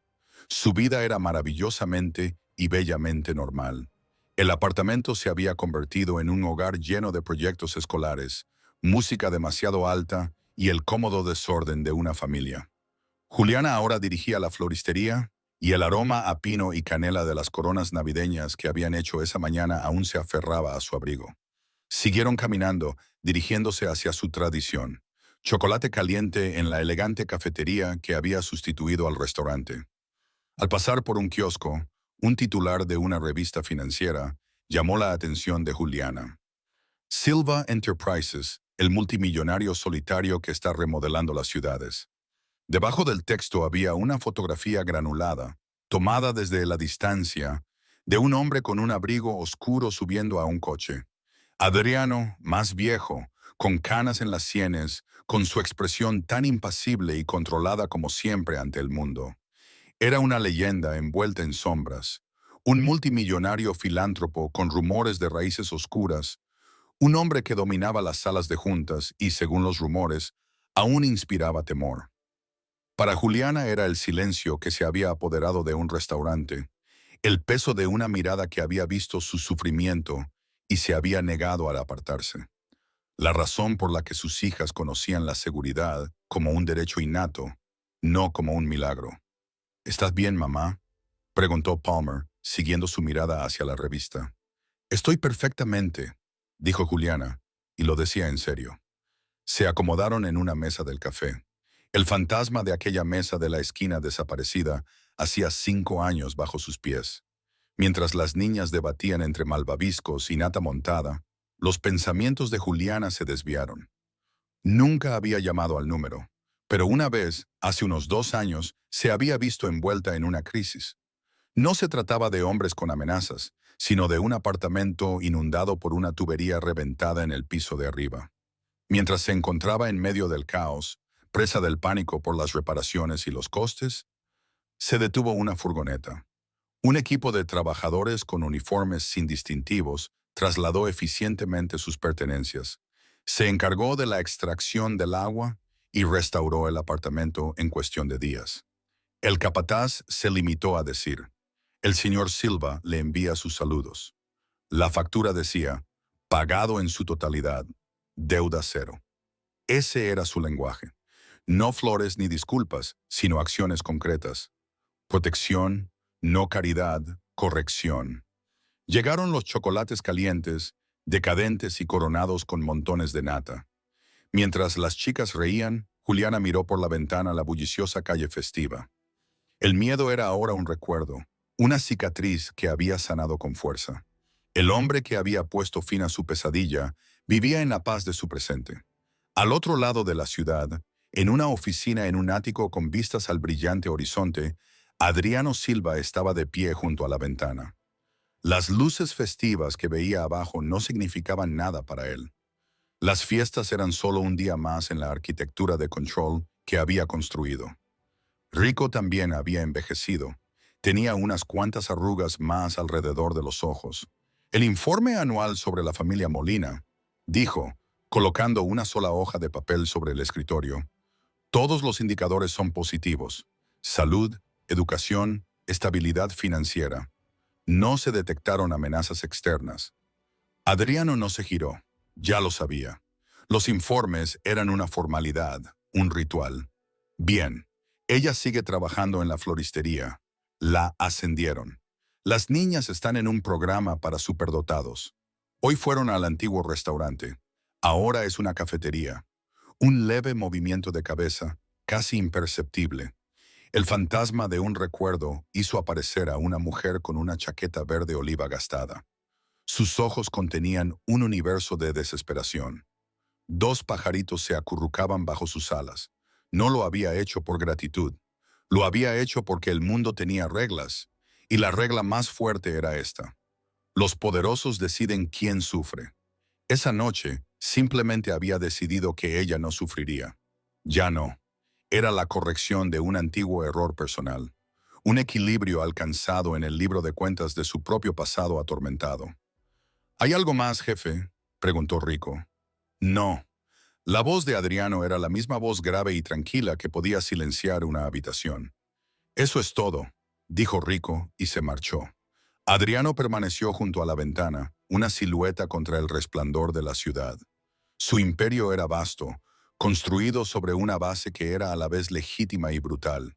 Su vida era maravillosamente y bellamente normal. El apartamento se había convertido en un hogar lleno de proyectos escolares, música demasiado alta y el cómodo desorden de una familia. Juliana ahora dirigía la floristería y el aroma a pino y canela de las coronas navideñas que habían hecho esa mañana aún se aferraba a su abrigo. Siguieron caminando, dirigiéndose hacia su tradición. Chocolate caliente en la elegante cafetería que había sustituido al restaurante. Al pasar por un kiosco, un titular de una revista financiera llamó la atención de Juliana. Silva Enterprises, el multimillonario solitario que está remodelando las ciudades. Debajo del texto había una fotografía granulada, tomada desde la distancia, de un hombre con un abrigo oscuro subiendo a un coche. Adriano, más viejo, con canas en las sienes, con su expresión tan impasible y controlada como siempre ante el mundo. Era una leyenda envuelta en sombras, un multimillonario filántropo con rumores de raíces oscuras, un hombre que dominaba las salas de juntas y, según los rumores, aún inspiraba temor. Para Juliana era el silencio que se había apoderado de un restaurante, el peso de una mirada que había visto su sufrimiento y se había negado al apartarse. La razón por la que sus hijas conocían la seguridad como un derecho innato, no como un milagro. «¿Estás bien, mamá?», preguntó Palmer, siguiendo su mirada hacia la revista. «Estoy perfectamente», dijo Juliana, y lo decía en serio. Se acomodaron en una mesa del café. El fantasma de aquella mesa de la esquina desaparecida hacía 5 años bajo sus pies. Mientras las niñas debatían entre malvaviscos y nata montada, los pensamientos de Juliana se desviaron. Nunca había llamado al número, pero una vez, hace unos 2 años, se había visto envuelta en una crisis. No se trataba de hombres con amenazas, sino de un apartamento inundado por una tubería reventada en el piso de arriba. Mientras se encontraba en medio del caos, presa del pánico por las reparaciones y los costes, se detuvo una furgoneta. Un equipo de trabajadores con uniformes sin distintivos trasladó eficientemente sus pertenencias. Se encargó de la extracción del agua y restauró el apartamento en cuestión de días. El capataz se limitó a decir: «El señor Silva le envía sus saludos». La factura decía: «Pagado en su totalidad, deuda cero». Ese era su lenguaje. No flores ni disculpas, sino acciones concretas. Protección, no caridad, corrección. Llegaron los chocolates calientes, decadentes y coronados con montones de nata. Mientras las chicas reían, Juliana miró por la ventana la bulliciosa calle festiva. El miedo era ahora un recuerdo, una cicatriz que había sanado con fuerza. El hombre que había puesto fin a su pesadilla vivía en la paz de su presente. Al otro lado de la ciudad, en una oficina en un ático con vistas al brillante horizonte, Adriano Silva estaba de pie junto a la ventana. Las luces festivas que veía abajo no significaban nada para él. Las fiestas eran solo un día más en la arquitectura de control que había construido. Rico también había envejecido. Tenía unas cuantas arrugas más alrededor de los ojos. El informe anual sobre la familia Molina, dijo, colocando una sola hoja de papel sobre el escritorio. Todos los indicadores son positivos. Salud, educación, estabilidad financiera. No se detectaron amenazas externas. Adriano no se giró. Ya lo sabía. Los informes eran una formalidad, un ritual. Bien, ella sigue trabajando en la floristería. La ascendieron. Las niñas están en un programa para superdotados. Hoy fueron al antiguo restaurante. Ahora es una cafetería. Un leve movimiento de cabeza, casi imperceptible. El fantasma de un recuerdo hizo aparecer a una mujer con una chaqueta verde oliva gastada. Sus ojos contenían un universo de desesperación. Dos pajaritos se acurrucaban bajo sus alas. No lo había hecho por gratitud. Lo había hecho porque el mundo tenía reglas, y la regla más fuerte era esta. Los poderosos deciden quién sufre. Esa noche, simplemente había decidido que ella no sufriría. Ya no. Era la corrección de un antiguo error personal. Un equilibrio alcanzado en el libro de cuentas de su propio pasado atormentado. ¿Hay algo más, jefe?, preguntó Rico. No. La voz de Adriano era la misma voz grave y tranquila que podía silenciar una habitación. Eso es todo, dijo Rico y se marchó. Adriano permaneció junto a la ventana, una silueta contra el resplandor de la ciudad. Su imperio era vasto, construido sobre una base que era a la vez legítima y brutal.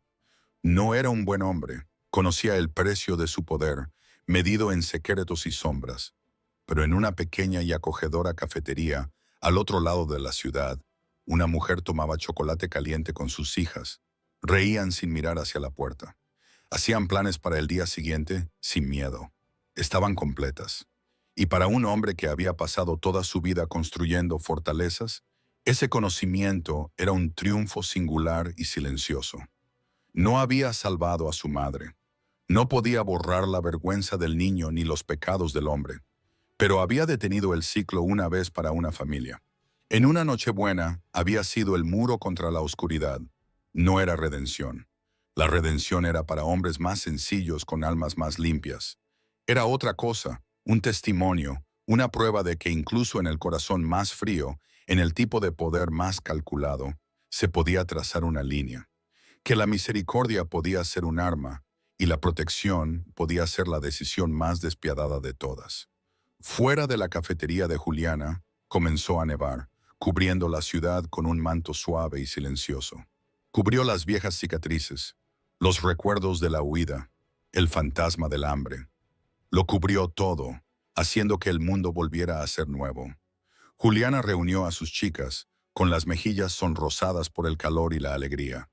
No era un buen hombre, conocía el precio de su poder, medido en secretos y sombras. Pero en una pequeña y acogedora cafetería, al otro lado de la ciudad, una mujer tomaba chocolate caliente con sus hijas. Reían sin mirar hacia la puerta. Hacían planes para el día siguiente sin miedo. Estaban completas. Y para un hombre que había pasado toda su vida construyendo fortalezas, ese conocimiento era un triunfo singular y silencioso. No había salvado a su madre. No podía borrar la vergüenza del niño ni los pecados del hombre. Pero había detenido el ciclo una vez para una familia. En una Nochebuena había sido el muro contra la oscuridad. No era redención. La redención era para hombres más sencillos con almas más limpias. Era otra cosa, un testimonio, una prueba de que incluso en el corazón más frío, en el tipo de poder más calculado, se podía trazar una línea. Que la misericordia podía ser un arma y la protección podía ser la decisión más despiadada de todas. Fuera de la cafetería de Juliana, comenzó a nevar, cubriendo la ciudad con un manto suave y silencioso. Cubrió las viejas cicatrices, los recuerdos de la huida, el fantasma del hambre. Lo cubrió todo, haciendo que el mundo volviera a ser nuevo. Juliana reunió a sus chicas, con las mejillas sonrosadas por el calor y la alegría.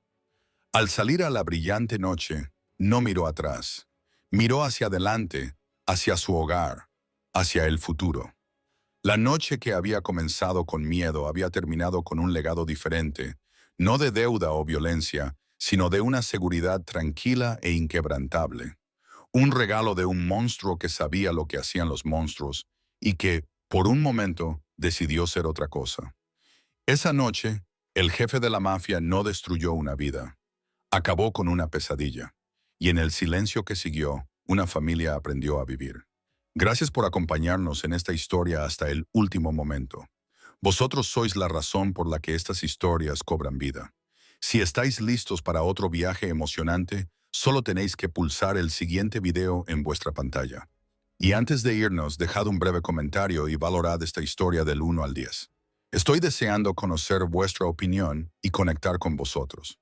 Al salir a la brillante noche, no miró atrás. Miró hacia adelante, hacia su hogar, hacia el futuro. La noche que había comenzado con miedo había terminado con un legado diferente, no de deuda o violencia, sino de una seguridad tranquila e inquebrantable. Un regalo de un monstruo que sabía lo que hacían los monstruos y que, por un momento, decidió ser otra cosa. Esa noche, el jefe de la mafia no destruyó una vida. Acabó con una pesadilla. Y en el silencio que siguió, una familia aprendió a vivir. Gracias por acompañarnos en esta historia hasta el último momento. Vosotros sois la razón por la que estas historias cobran vida. Si estáis listos para otro viaje emocionante, solo tenéis que pulsar el siguiente video en vuestra pantalla. Y antes de irnos, dejad un breve comentario y valorad esta historia del 1 al 10. Estoy deseando conocer vuestra opinión y conectar con vosotros.